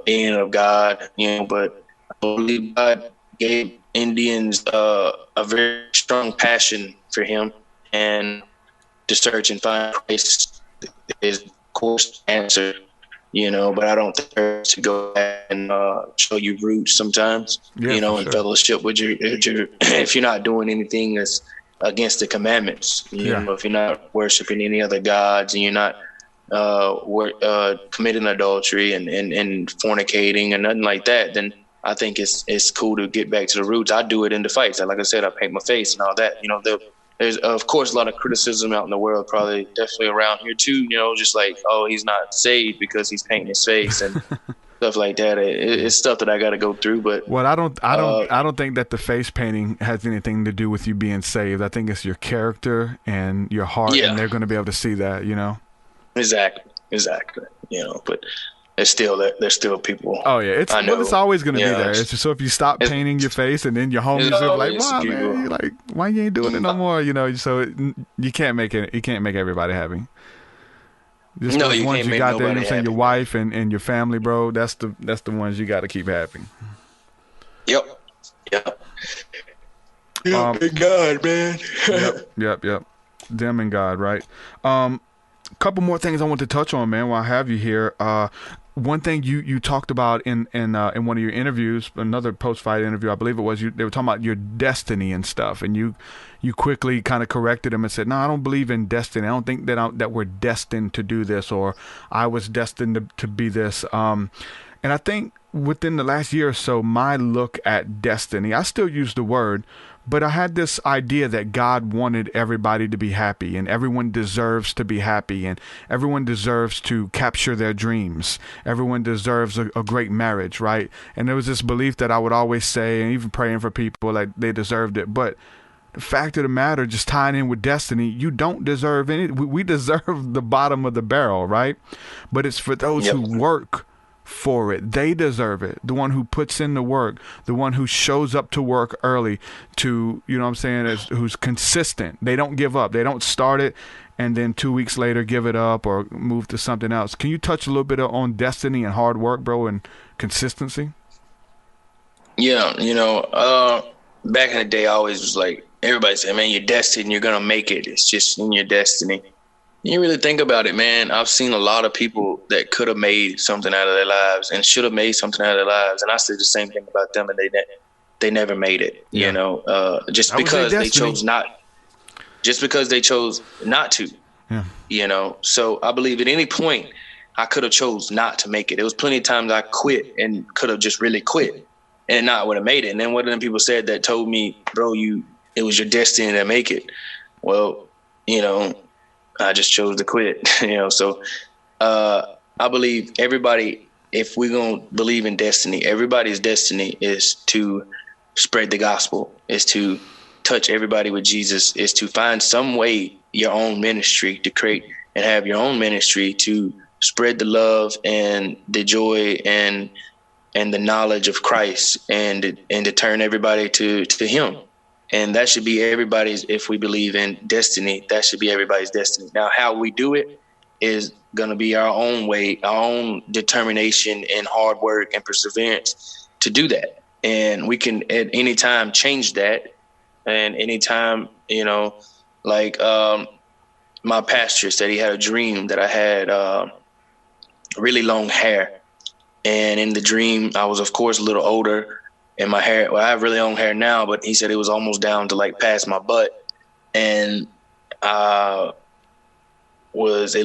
in of God, But I believe God gave Indians a very strong passion for Him, and to search and find Christ is, of course, the answer. But I don't think there's to go back and show you roots sometimes, and fellowship with your if you're not doing anything that's against the commandments, if you're not worshiping any other gods, and you're not committing adultery and fornicating and nothing like that, then I think it's cool to get back to the roots. I do it in the fights. Like I said, I paint my face and all that. There's, of course, a lot of criticism out in the world, probably definitely around here too, just like, oh, he's not saved because he's painting his face and stuff like that. It's stuff that I got to go through. But I don't think that the face painting has anything to do with you being saved. I think it's your character and your heart, and they're going to be able to see that, Exactly. But there's still people. Oh yeah, it's always going to be there. It's just, so if you stop painting your face, and then your homies are like, "Wow, man, why you ain't doing it no more?" So you can't make it. You can't make everybody happy. Just the ones you got there, saying your wife and your family, bro. That's the ones you got to keep happy. Yep. God, man. Yep. Them and God, right? Couple more things I want to touch on, man, while I have you here. One thing you talked about in one of your interviews, another post-fight interview, I believe it was, they were talking about your destiny and stuff, and you quickly kind of corrected them and said, no, I don't believe in destiny. I don't think that we're destined to do this, or I was destined to be this. And I think within the last year or so, my look at destiny, I still use the word, but I had this idea that God wanted everybody to be happy, and everyone deserves to be happy, and everyone deserves to capture their dreams. Everyone deserves a great marriage, right? And there was this belief that I would always say, and even praying for people, like they deserved it. But the fact of the matter, just tying in with destiny, you don't deserve any. We deserve the bottom of the barrel, right? But it's for those who work for it. They deserve it. The one who puts in the work, the one who shows up to work early, to, who's consistent. They don't give up. They don't start it and then 2 weeks later give it up or move to something else. Can you touch a little bit on destiny and hard work, bro, and consistency? Yeah, back in the day, I always was like, everybody said, man, you're destined, you're going to make it. It's just in your destiny. You really think about it, man. I've seen a lot of people that could have made something out of their lives and should have made something out of their lives. And I said the same thing about them, and they never made it, just because they chose not to, So I believe at any point I could have chose not to make it. There was plenty of times I quit and could have just really quit and not would have made it. And then one of them people said that told me, bro, it was your destiny to make it. Well, I just chose to quit, So I believe everybody, if we're going to believe in destiny, everybody's destiny is to spread the gospel, is to touch everybody with Jesus, is to find some way, your own ministry, to create and have your own ministry to spread the love and the joy and the knowledge of Christ and to turn everybody to Him. And that should be everybody's, if we believe in destiny, that should be everybody's destiny. Now, how we do it is going to be our own way, our own determination and hard work and perseverance to do that. And we can at any time change that. And anytime, my pastor said he had a dream that I had really long hair. And in the dream, I was, of course, a little older. And my hair, I have really long hair now, but he said it was almost down to past my butt. And it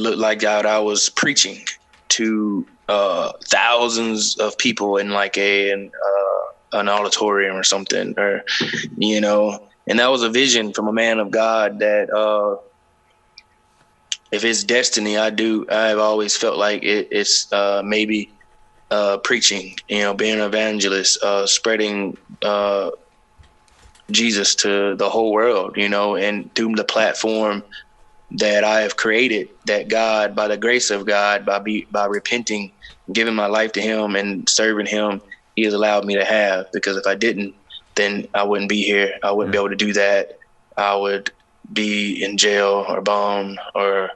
looked like I was preaching to thousands of people in an auditorium or something, and that was a vision from a man of God that if it's destiny, I've always felt like it's maybe preaching, being an evangelist, spreading Jesus to the whole world, and through the platform that I have created, that God, by the grace of God, by repenting, giving my life to Him and serving Him, He has allowed me to have. Because if I didn't, then I wouldn't be here. I wouldn't be able to do that. I would be in jail or bombed or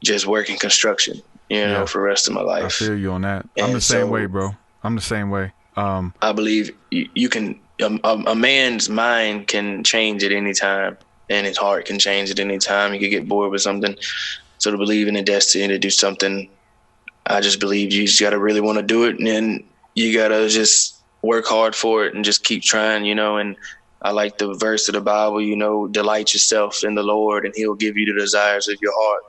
just working construction, for the rest of my life. I feel you on that. I'm And the same so- way, bro. I'm the same way. I believe you can, a man's mind can change at any time, and his heart can change at any time. He could get bored with something. So to believe in the destiny to do something, I just believe you just got to really want to do it. And then you got to just work hard for it and just keep trying, and I like the verse of the Bible, delight yourself in the Lord and he'll give you the desires of your heart.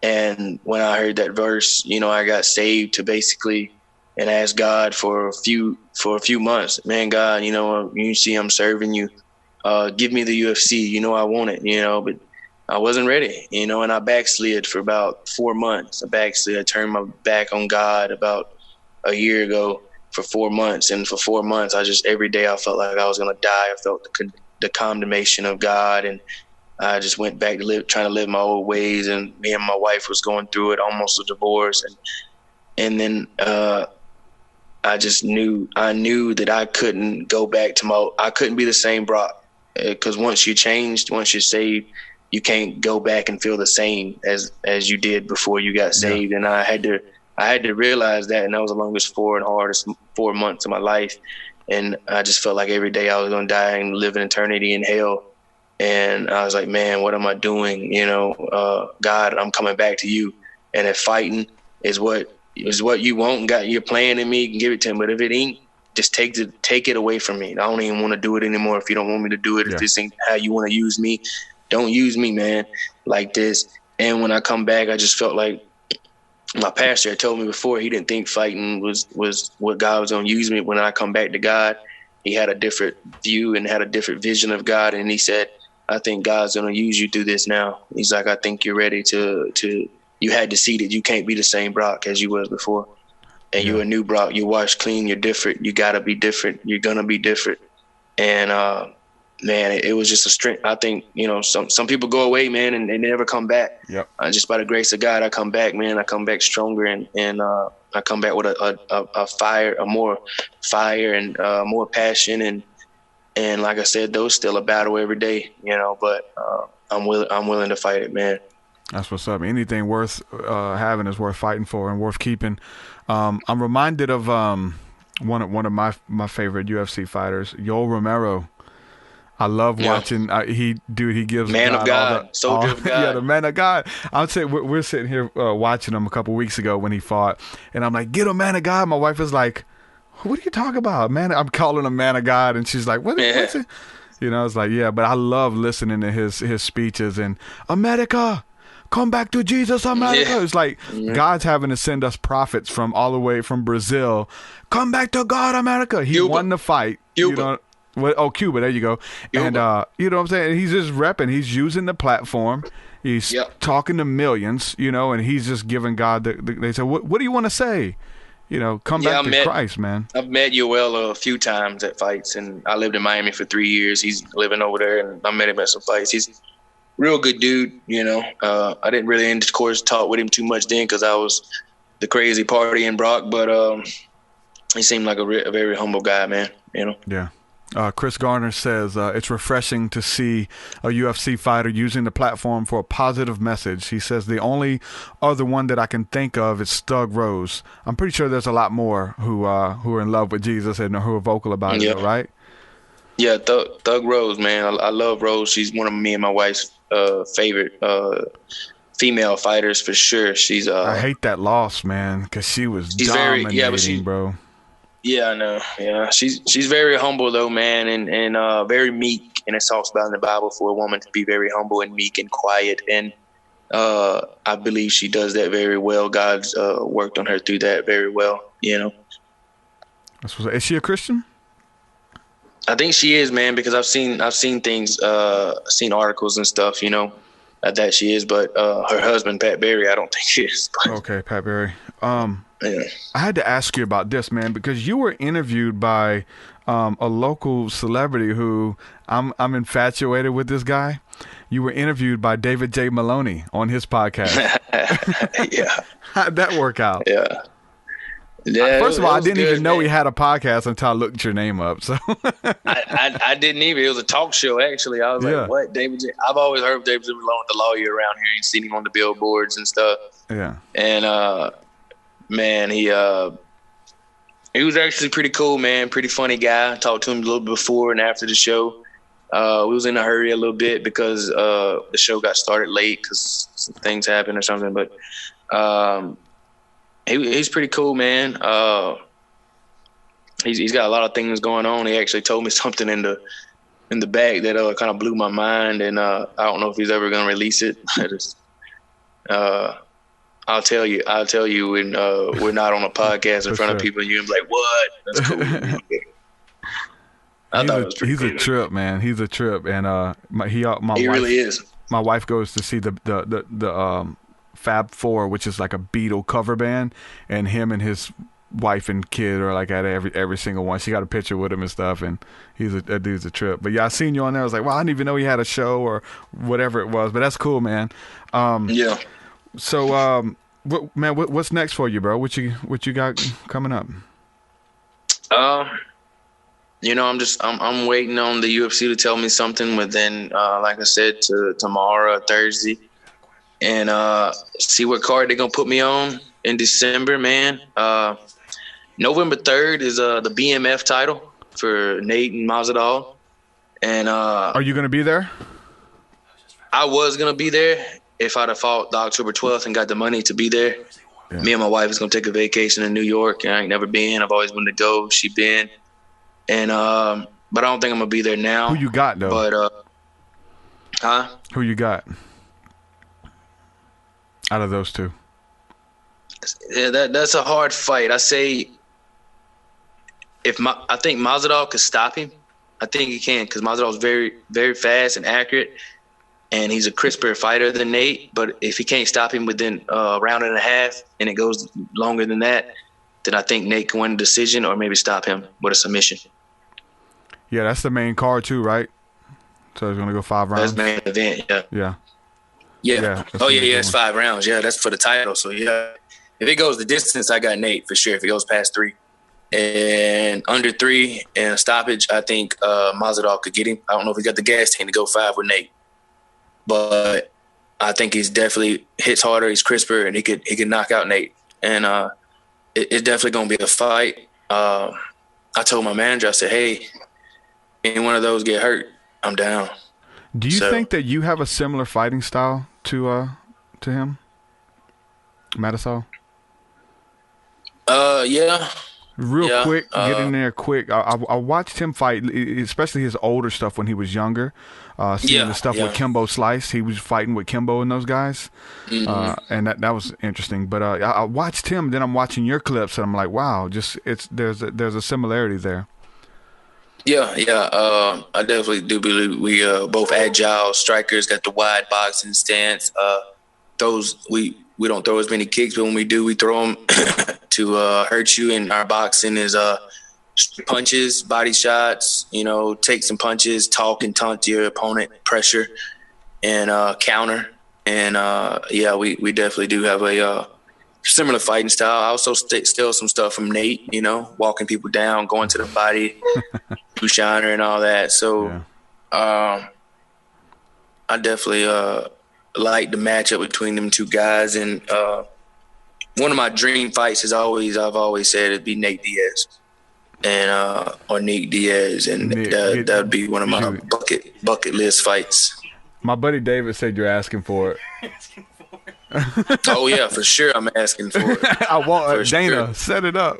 And when I heard that verse, I got saved to basically and asked God for a few months. Man, God, you see I'm serving you. Give me the UFC. I want it, but I wasn't ready, and I backslid for about 4 months. I turned my back on God about a year ago for 4 months. And for 4 months, every day I felt like I was going to die. I felt the condemnation of God. And I just went back to trying to live my old ways. And me and my wife was going through it, almost a divorce. And then, I knew that I couldn't go back to I couldn't be the same Brok, because once you're saved, you can't go back and feel the same as you did before you got saved. And I had to realize that, and that was the longest 4 months of my life. And I just felt like every day I was going to die and live an eternity in hell. And I was like, man, what am I doing? God, I'm coming back to you. And if fighting is what you want and got your plan in me, you can give it to him. But if it ain't, just take it away from me. I don't even want to do it anymore. If you don't want me to do it, if this ain't how you want to use me, don't use me, man, like this. And when I come back, I just felt like my pastor had told me before, he didn't think fighting was what God was going to use me. When I come back to God, he had a different view and had a different vision of God. And he said, I think God's going to use you through this now. He's like, I think you're ready to you had to see that you can't be the same Brok as you was before. And you're a new Brok. You wash clean. You're different. You got to be different. You're going to be different. And, man, it was just a strength. I think, some people go away, man, and they never come back. Yep. Just by the grace of God, I come back, man. I come back stronger, and I come back with a fire, more fire and more passion. And like I said, those still a battle every day, but I'm willing to fight it, man. That's what's up. Anything worth having is worth fighting for and worth keeping. I'm reminded of one of my favorite UFC fighters, Yoel Romero. I love watching. He gives man of God, soldier of God. Yeah, the man of God. I would say we're sitting here watching him a couple weeks ago when he fought, and I'm like, "Get him, man of God." My wife is like, "What are you talking about, man?" I'm calling him man of God, and she's like, "What's it?" It's like, yeah. But I love listening to his speeches and America. Come back to Jesus, America. Yeah. It's like God's having to send us prophets from all the way from Brazil. Come back to God, America. He won the fight. Cuba. Cuba. There you go. Cuba. And you know what I'm saying? He's just repping. He's using the platform. He's talking to millions, and he's just giving God they say, what do you want to say? Come back to Christ, man. I've met Yoel a few times at fights, and I lived in Miami for 3 years. He's living over there, and I met him at some fights. He's real good dude, I didn't really, of course, talk with him too much then because I was the crazy partying Brok, but he seemed like a very humble guy, man, Yeah. Chris Garner says, it's refreshing to see a UFC fighter using the platform for a positive message. He says the only other one that I can think of is Thug Rose. I'm pretty sure there's a lot more who are in love with Jesus and who are vocal about it, right? Yeah, Thug Rose, man. I love Rose. She's one of me and my wife's favorite female fighters for sure. She's I hate that loss, man, because she was dominating, bro. Yeah, I know. Yeah, she's very humble though, man, and very meek. And it talks about in the Bible for a woman to be very humble and meek and quiet. And I believe she does that very well. God's worked on her through that very well. Is she a Christian? I think she is, man, because I've seen things, seen articles and stuff, that she is. But her husband, Pat Berry, I don't think she is. But. Okay, Pat Berry. Yeah. I had to ask you about this, man, because you were interviewed by a local celebrity who I'm infatuated with this guy. You were interviewed by David J. Maloney on his podcast. Yeah. How'd that work out? Yeah. Yeah, First of all, I was didn't even good, know man. he had a podcast until I looked your name up. So I didn't either. It was a talk show, actually. I was Yeah. like, what? David J. I've always heard of David J. Malone, the lawyer around here. You've seen him on the billboards and stuff. yeah. And, man, he was actually pretty cool, man. Pretty funny guy. Talked to him a little bit before and after the show. We was in a hurry a little bit because the show got started late because some things happened or something. But he's pretty cool, man. He's got a lot of things going on. He actually told me something in the back that kind of blew my mind, and I don't know if he's ever gonna release it. I'll tell you when we're not on a podcast in front of people, and you're gonna be like, "What?" That's cool. I thought it was pretty He's cool. a trip, man. He's a trip, and He really is. My wife goes to see the Fab Four, which is like a Beatle cover band, and him and his wife and kid are like at every single one. She got a picture with him and stuff, and that dude's a trip. But yeah, I seen you on there. I was like, wow, I didn't even know he had a show or whatever it was. But that's cool, man. Yeah. So, what's next for you, bro? What you got coming up? I'm waiting on the UFC to tell me something within, like I said, to tomorrow or Thursday, and see what card they're gonna put me on in December, man. November 3rd is the BMF title for Nate and Masvidal, and Are you gonna be there? I was gonna be there if I'd have fought the October 12th and got the money to be there. Yeah. Me and my wife is gonna take a vacation in New York, and I ain't never been. I've always wanted to go. She been, and but I don't think I'm gonna be there now. Who you got though? But Who you got out of those two? Yeah, that's a hard fight. I say I think Masvidal could stop him. I think he can, because Masvidal is very, very fast and accurate, and he's a crisper fighter than Nate. But if he can't stop him within a round and a half, and it goes longer than that, then I think Nate can win a decision or maybe stop him with a submission. Yeah, that's the main card too, right? So it's gonna go 5 rounds. That's the main event. Yeah. Yeah. It's 5 rounds. Yeah, that's for the title. So yeah, if it goes the distance, I got Nate for sure. If it goes past 3 and under 3 and a stoppage, I think Masvidal could get him. I don't know if he got the gas tank to go 5 with Nate, but I think he's definitely hits harder. He's crisper, and he could knock out Nate. And it's definitely gonna be a fight. I told my manager, I said, hey, any one of those get hurt, I'm down. Do you think that you have a similar fighting style to him, Matisal? Yeah. Real quick, get in there quick. I watched him fight, especially his older stuff when he was younger. Seeing the stuff with Kimbo Slice, he was fighting with Kimbo and those guys, and that was interesting. But I watched him, then I'm watching your clips, and I'm like, wow, there's a similarity there. Yeah. I definitely do believe we both agile strikers, got the wide boxing stance. We don't throw as many kicks, but when we do, we throw them to hurt you. And our boxing is punches, body shots, take some punches, talk and taunt your opponent, pressure, and counter. And, we definitely do have a similar fighting style. I also steal some stuff from Nate, walking people down, going to the body, shiner and all that. So I definitely like the matchup between them two guys. And one of my dream fights I've always said it'd be Nate Diaz or Nick Diaz, and that'd be one of my bucket list fights. My buddy David said you're asking for it. Oh yeah, for sure I'm asking for it. I want Dana, sure. Set it up.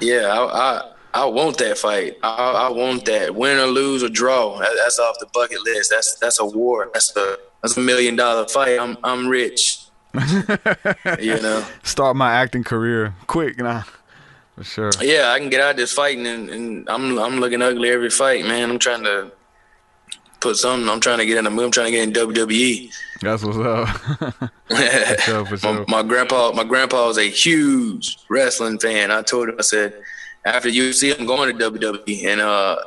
Yeah, I want that fight. I want that. Win or lose or draw. That's off the bucket list. That's a war. That's a $1 million fight. I'm rich. Start my acting career quick now. For sure. Yeah, I can get out of this fighting, and I'm looking ugly every fight, man. I'm trying to put something. I'm trying to get in the move. I'm trying to get in WWE. That's what's up. For sure. My grandpa was a huge wrestling fan. I told him, I said, after UFC, I'm going to WWE. And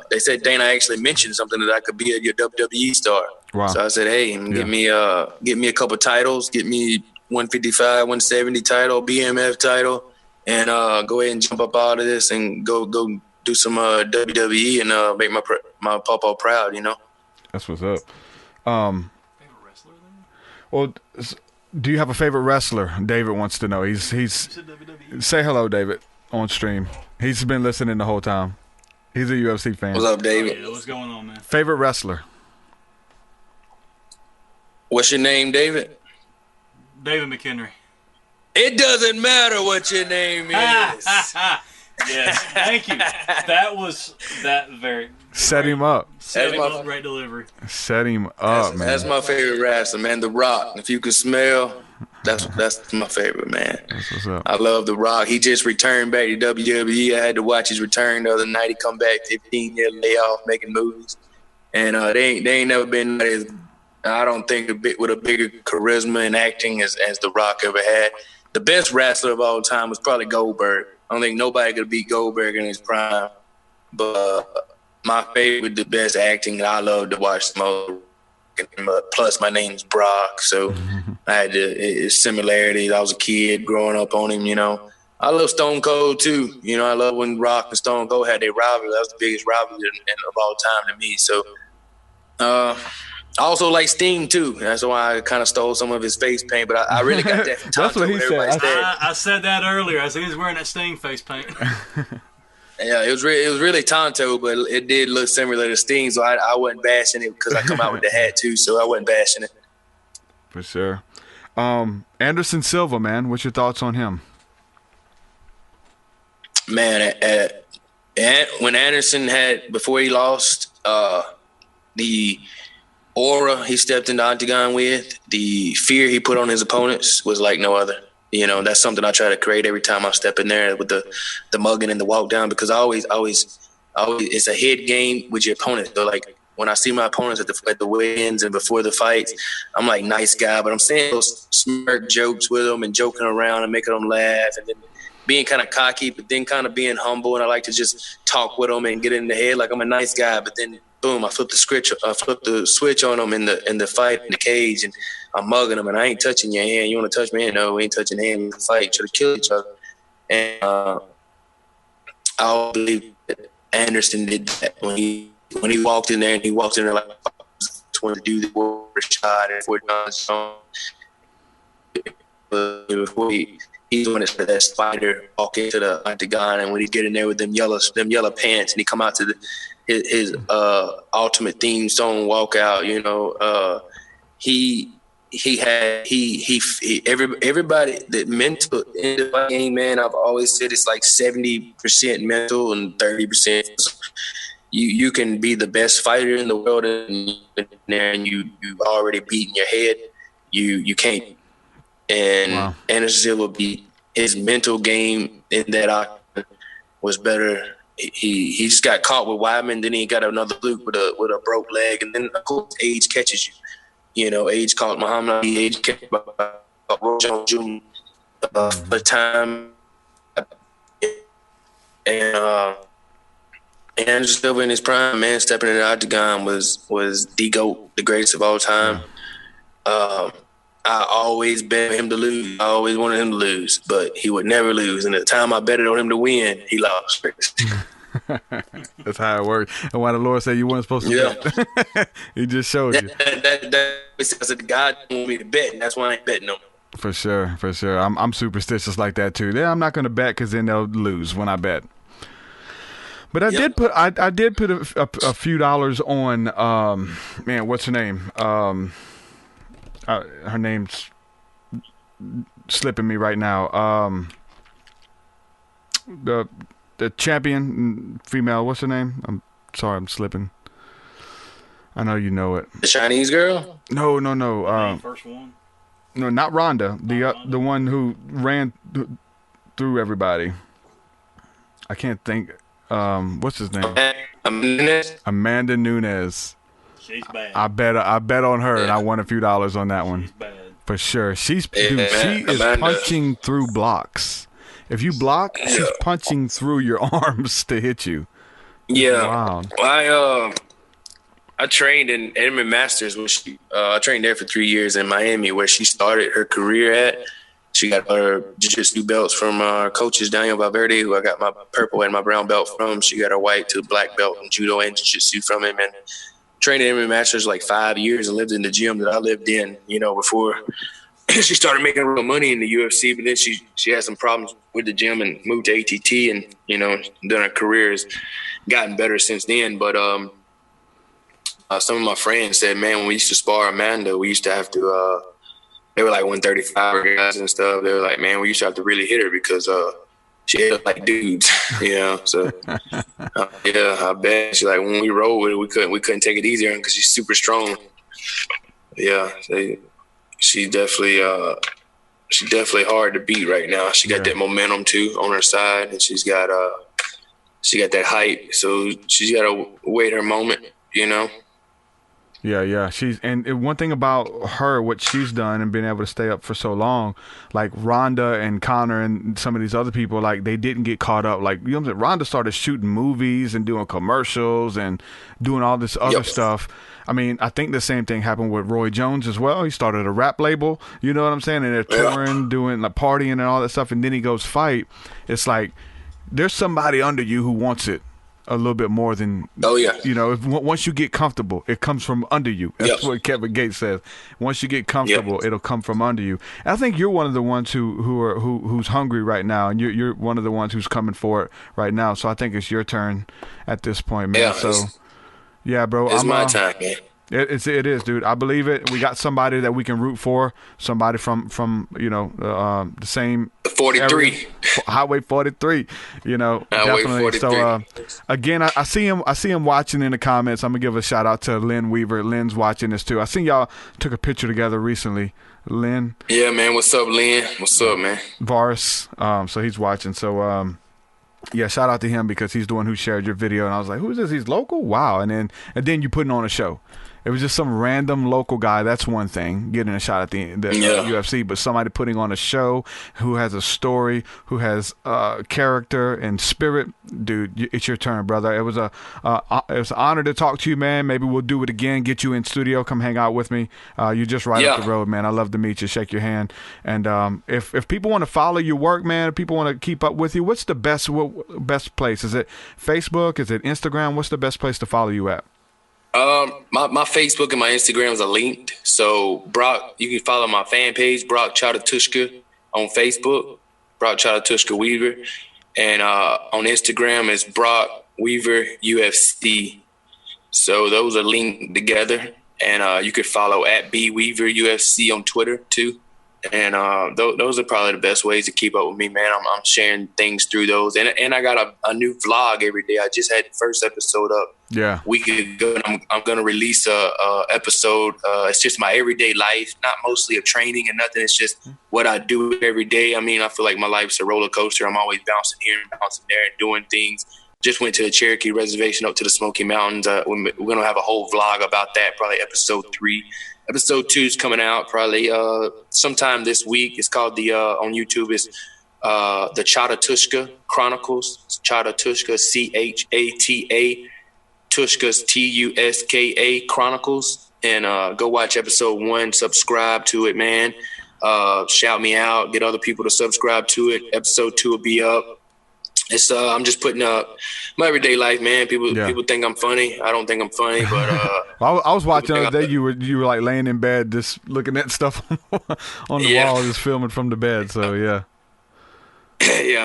they said Dana actually mentioned something that I could be your WWE star. Wow. So I said, hey, get me a couple titles, get me 155, 170 title, BMF title, and go ahead and jump up out of this and go do some WWE and make my papa proud. You know. That's what's up. Favorite wrestler then? Well, do you have a favorite wrestler? David wants to know. He's say hello, David, on stream. He's been listening the whole time. He's a UFC fan. What's up, David? Yeah, what's going on, man? Favorite wrestler? What's your name, David? David McHenry. It doesn't matter what your name is. Yes, thank you. That was that very. Set him up. Set him up, great delivery. Set him up, man. That's my favorite wrestler, man. The Rock. If you can smell, that's my favorite, man. That's what's up. I love The Rock. He just returned back to WWE. I had to watch his return the other night. He come back 15-year layoff making movies, and they ain't never been as, I don't think, with a bigger charisma and acting as The Rock ever had. The best wrestler of all time was probably Goldberg. I don't think nobody could beat Goldberg in his prime. But my favorite, the best acting that I love to watch the most, plus my name's Brok, so I had it's similarities. I was a kid growing up on him, you know. I love Stone Cold too. You know, I love when Rock and Stone Cold had their rivalry. That was the biggest rivalry of all time to me. So I also like Sting too. That's why I kind of stole some of his face paint, but I really got that from That's what he said. I said that earlier. I said he's wearing that Sting face paint. Yeah, it was really Tonto, but it did look similar to Sting, so I wasn't bashing it because I come out with the hat too, so I wasn't bashing it. For sure. Anderson Silva, man, what's your thoughts on him? Man, when Anderson before he lost, the aura he stepped in the octagon with, the fear he put on his opponents was like no other. You know, that's something I try to create every time I step in there with the mugging and the walk down, because I always it's a head game with your opponent. So like when I see my opponents at the weigh-ins and before the fights, I'm like nice guy, but I'm saying those smirk jokes with them and joking around and making them laugh, and then being kind of cocky, but then kind of being humble. And I like to just talk with them and get in the head like I'm a nice guy, but then boom, I flip the switch on them in the fight in the cage, and I'm mugging them, and I ain't touching your hand. You want to touch me? No, we ain't touching hand in the fight. Try to kill each other. And I believe that Anderson did that when he walked in there, and he walked in there like wanted to do the warrior shot and 4 times. Before he's doing it for that spider walk into the octagon, and when he get in there with them yellow pants, and he come out to his ultimate theme song walkout, you know, everybody that mental in the game, man. I've always said it's like 70% mental and 30%. You can be the best fighter in the world, and you've already beaten your head. You can't. And wow. Anderson Silva his mental game in that was better. He just got caught with Weidman, then he got another fluke with a broke leg, and then of course age catches you. You know, age caught Muhammad Ali, age catches Roy Jones Jr. The time, and Anderson Silva in his prime, man, stepping in the octagon was the GOAT, the greatest of all time. I always bet him to lose. I always wanted him to lose, but he would never lose. And the time I betted on him to win, he lost. That's how it works. And why the Lord said you weren't supposed to bet. He just showed you. Because God told me to bet, and that's why I ain't betting him. For sure. I'm superstitious like that too. Yeah, I'm not going to bet because then they'll lose when I bet. But I did put a few dollars on man, what's her name? Her name's slipping me right now. The champion female, what's her name? I'm sorry, I'm slipping. I know you know it. The Chinese girl? No. First one. No, not Ronda. The one who ran through everybody. I can't think. What's his name? Amanda Nunes. She's bad. I bet on her, and I won a few dollars on that one. She's bad. For sure. She is punching through blocks. If you block, she's punching through your arms to hit you. Yeah. Wow. I trained in Edmond Masters. I trained there for 3 years in Miami, where she started her career at. She got her jiu-jitsu belts from coaches Daniel Valverde, who I got my purple and my brown belt from. She got her white to black belt in judo and jiu-jitsu from him, and trained in MMA Masters like 5 years and lived in the gym that I lived in, before she started making real money in the UFC. But then she had some problems with the gym and moved to ATT, and, then her career has gotten better since then. But some of my friends said, man, when we used to spar Amanda, we used to have to they were like 135 guys and stuff. They were like, man, we used to have to really hit her because she hit like dudes, So I bet she like when we rolled with her, we couldn't take it easy on because she's super strong. Yeah, she definitely hard to beat right now. She got that momentum too on her side, and she got that height. So she's got to wait her moment, Yeah. And one thing about her, what she's done and been able to stay up for so long, like Ronda and Conor and some of these other people, like they didn't get caught up. Like, what I'm saying? Ronda started shooting movies and doing commercials and doing all this other stuff. I mean, I think the same thing happened with Roy Jones as well. He started a rap label, you know what I'm saying? And they're touring, doing like partying and all that stuff. And then he goes fight. It's like there's somebody under you who wants it a little bit more than once you get comfortable, it comes from under you. That's what Kevin Gates says. Once you get comfortable, it'll come from under you. And I think you're one of the ones who's hungry right now, and you're one of the ones who's coming for it right now. So I think it's your turn at this point, man. Bro, it's my time, man. It is, dude. I believe it. We got somebody that we can root for. Somebody from the same 43 area, Highway 43. Highway Definitely. 43. So again, I see him watching in the comments. I'm gonna give a shout out to Lynn Weaver. Lynn's watching this too. I seen y'all took a picture together recently. Lynn. Yeah, man. What's up, Lynn? What's up, man? Varis. So he's watching. So shout out to him because he's the one who shared your video, and I was like, who's this? He's local? Wow. And then you putting on a show. It was just some random local guy. That's one thing, getting a shot at the UFC, but somebody putting on a show who has a story, who has character and spirit. Dude, it's your turn, brother. It was an honor to talk to you, man. Maybe we'll do it again, get you in studio, come hang out with me. You're just right up the road, man. I love to meet you, shake your hand. And if people want to follow your work, man, if people want to keep up with you, what's the best place? Is it Facebook? Is it Instagram? What's the best place to follow you at? My Facebook and my Instagrams are linked. So Brok, you can follow my fan page, Brok TruthSeekah on Facebook, Brok TruthSeekah Weaver, and on Instagram is Brok Weaver UFC. So those are linked together, and you could follow at B Weaver UFC on Twitter too. And those are probably the best ways to keep up with me, man. I'm sharing things through those, and I got a new vlog every day. I just had the first episode up a week ago, and I'm gonna release a episode. It's just my everyday life, not mostly of training and nothing. It's just what I do every day. I mean, I feel like my life's a roller coaster. I'm always bouncing here and bouncing there and doing things. Just went to the Cherokee Reservation up to the Smoky Mountains. We're gonna have a whole vlog about that, probably episode 3. Episode 2 is coming out probably sometime this week. It's called on YouTube is the Chatatushka Chronicles. Chatatushka, CHATA, Tushka's TUSKA Chronicles. And go watch episode 1. Subscribe to it, man. Shout me out. Get other people to subscribe to it. Episode 2 will be up. It's I'm just putting up my everyday life, man. People think I'm funny. I don't think I'm funny, but I was watching the other day. You were like laying in bed, just looking at stuff on the wall, just filming from the bed. So yeah,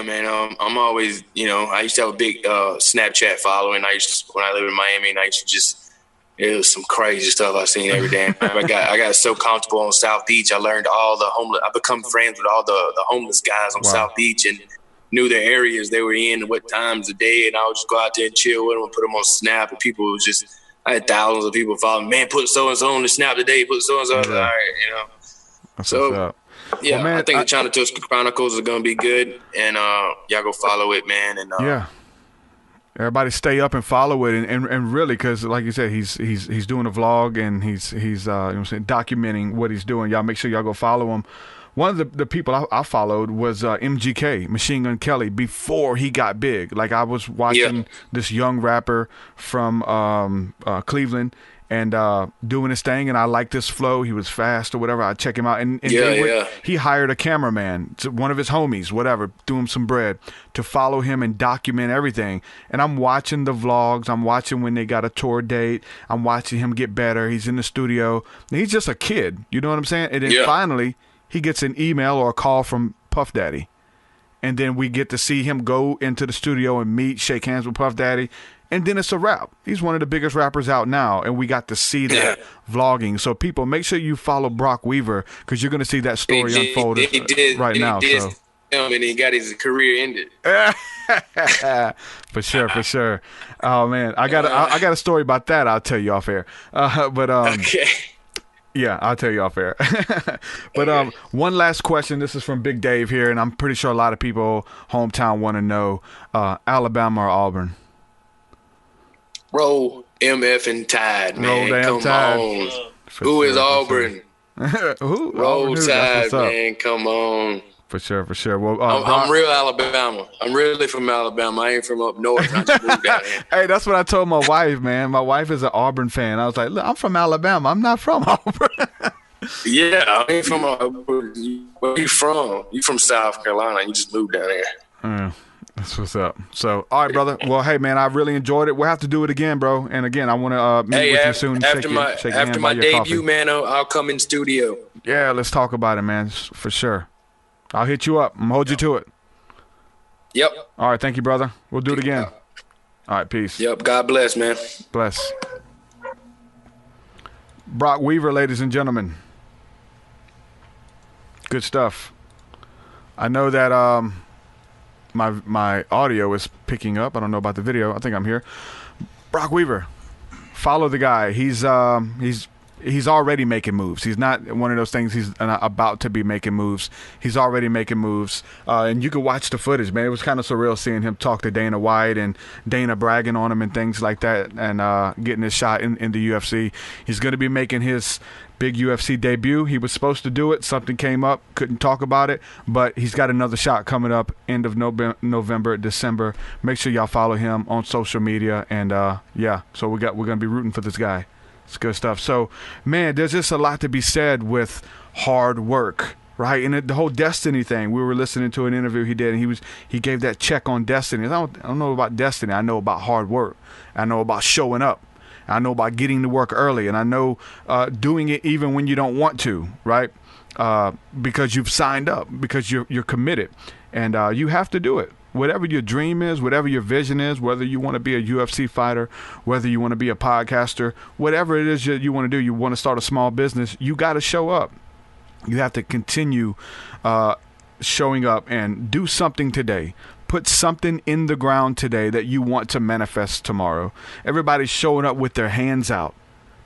man. I'm always, I used to have a big Snapchat following. When I lived in Miami, and I used to just it was some crazy stuff I seen every day. I got so comfortable on South Beach. I learned all the homeless. I become friends with all the homeless guys on South Beach and knew the areas they were in and what times of day, and I would just go out there and chill with them and put them on Snap. And people was just, I had thousands of people following, man, put so-and-so on the Snap today, put so-and-so. All right, That's so, yeah, well, man, I think the Chatatushka Chronicles are going to be good, and y'all go follow it, man. And everybody stay up and follow it, and really, because like you said, he's doing a vlog, and he's documenting what he's doing. Y'all make sure y'all go follow him. One of the people I followed was MGK, Machine Gun Kelly, before he got big. Like, I was watching this young rapper from Cleveland, and doing his thing, and I liked his flow. He was fast or whatever. I'd check him out. And he hired a cameraman, one of his homies, whatever, threw him some bread to follow him and document everything. And I'm watching the vlogs. I'm watching when they got a tour date. I'm watching him get better. He's in the studio. And he's just a kid. You know what I'm saying? And then finally, he gets an email or a call from Puff Daddy. And then we get to see him go into the studio and meet, shake hands with Puff Daddy. And then it's a wrap. He's one of the biggest rappers out now, and we got to see that vlogging. So people, make sure you follow Brok Weaver because you're going to see that story unfold right now. And he got his career ended. For sure. Oh man, I got a story about that. I'll tell you off air. Okay. Yeah, I'll tell you off air. But one last question. This is from Big Dave here, and I'm pretty sure a lot of people hometown want to know: Alabama or Auburn? Roll MF and Tide, man. Come on. Who is Auburn? Who? Roll Tide, man. Come on. For sure. Well, I'm real Alabama. I'm really from Alabama. I ain't from up north. I just moved out here. Hey, that's what I told my wife, man. My wife is an Auburn fan. I was like, look, I'm from Alabama. I'm not from Auburn. Yeah, I ain't from Auburn. Where you from? You from South Carolina. You just moved down here. That's what's up. So, all right, brother. Well, hey, man, I really enjoyed it. We'll have to do it again, bro. And again, I want to meet with you soon. After my debut, man, I'll come in studio. Yeah, let's talk about it, man, for sure. I'll hit you up. I'm hold you to it. Yep. All right, thank you, brother. We'll do it again. All right, peace. Yep, God bless, man. Bless. Brok Weaver, ladies and gentlemen. Good stuff. I know that my audio is picking up. I don't know about the video. I think I'm here. Brok Weaver. Follow the guy. He's already making moves. He's not one of those things he's about to be making moves. He's already making moves. And you can watch the footage, man. It was kind of surreal seeing him talk to Dana White and Dana bragging on him and things like that, and getting his shot in the UFC. He's going to be making his big UFC debut. He was supposed to do it. Something came up. Couldn't talk about it. But he's got another shot coming up end of November, December. Make sure y'all follow him on social media. And, so we're going to be rooting for this guy. It's good stuff. So, man, there's just a lot to be said with hard work, right? And the whole destiny thing. We were listening to an interview he did, and he gave that check on destiny. I don't know about destiny. I know about hard work. I know about showing up. I know about getting to work early, and I know doing it even when you don't want to, right? Because you've signed up, because you're committed, and you have to do it. Whatever your dream is, whatever your vision is, whether you want to be a UFC fighter, whether you want to be a podcaster, whatever it is you want to do, you want to start a small business, you got to show up. You have to continue showing up and do something today. Put something in the ground today that you want to manifest tomorrow. Everybody's showing up with their hands out,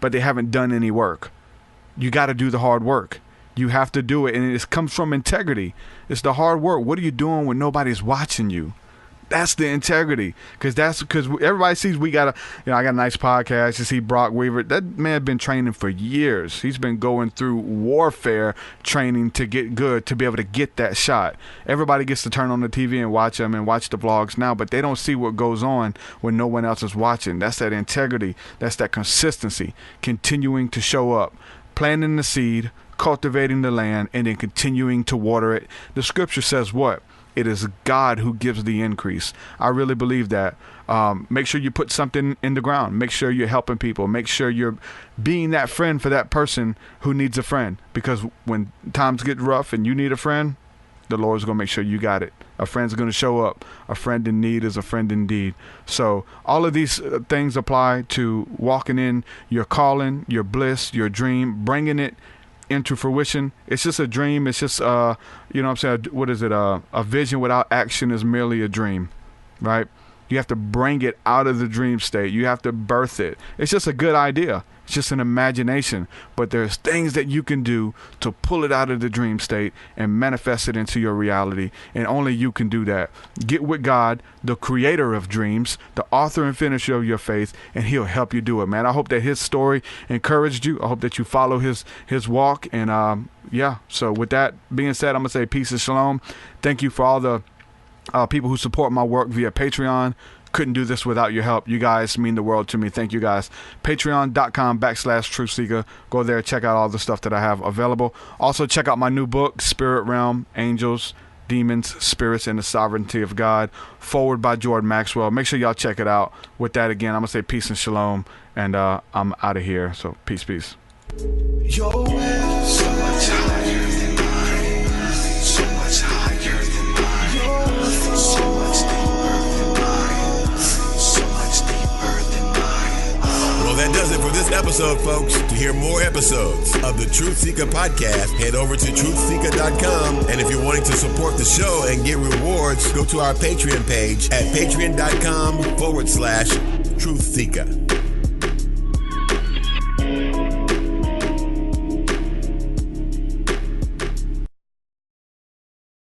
but they haven't done any work. You got to do the hard work. You have to do it, and it comes from integrity. It's the hard work. What are you doing when nobody's watching you? That's the integrity, because everybody sees I got a nice podcast. You see Brok Weaver. That man been training for years. He's been going through warfare training to get good, to be able to get that shot. Everybody gets to turn on the TV and watch him and watch the vlogs now, but they don't see what goes on when no one else is watching. That's that integrity. That's that consistency, continuing to show up, planting the seed, cultivating the land, and then continuing to water it. The scripture says what? It is God who gives the increase. I really believe that. Make sure you put something in the ground. Make sure you're helping people. Make sure you're being that friend for that person who needs a friend. Because when times get rough and you need a friend, the Lord's going to make sure you got it. A friend's going to show up. A friend in need is a friend indeed. So all of these things apply to walking in your calling, your bliss, your dream, bringing it into fruition. It's just a dream. It's just, what is it? A vision without action is merely a dream, right? You have to bring it out of the dream state. You have to birth it. It's just a good idea. It's just an imagination. But there's things that you can do to pull it out of the dream state and manifest it into your reality. And only you can do that. Get with God, the creator of dreams, the author and finisher of your faith, and he'll help you do it, man. I hope that his story encouraged you. I hope that you follow his walk. And so with that being said, I'm going to say peace and shalom. Thank you for all the people who support my work via Patreon. couldn't do this without your help. You guys mean the world to me. Thank you guys. Patreon.com/TruthSeekah. Go there, check out all the stuff that I have available. Also, check out my new book, Spirit Realm, Angels, Demons, Spirits, and the Sovereignty of God, forward by Jordan Maxwell. Make sure y'all check it out. With that, again, I'm going to say peace and shalom, and I'm out of here. So peace. Your will is so much higher than mine, so much higher than mine, so much deeper than mine, so much deeper than mine. Well, that does it for this episode, folks. To hear more episodes of the TruthSeekah podcast, head over to TruthSeekah.com. And if you're wanting to support the show and get rewards, go to our Patreon page at patreon.com/TruthSeekah.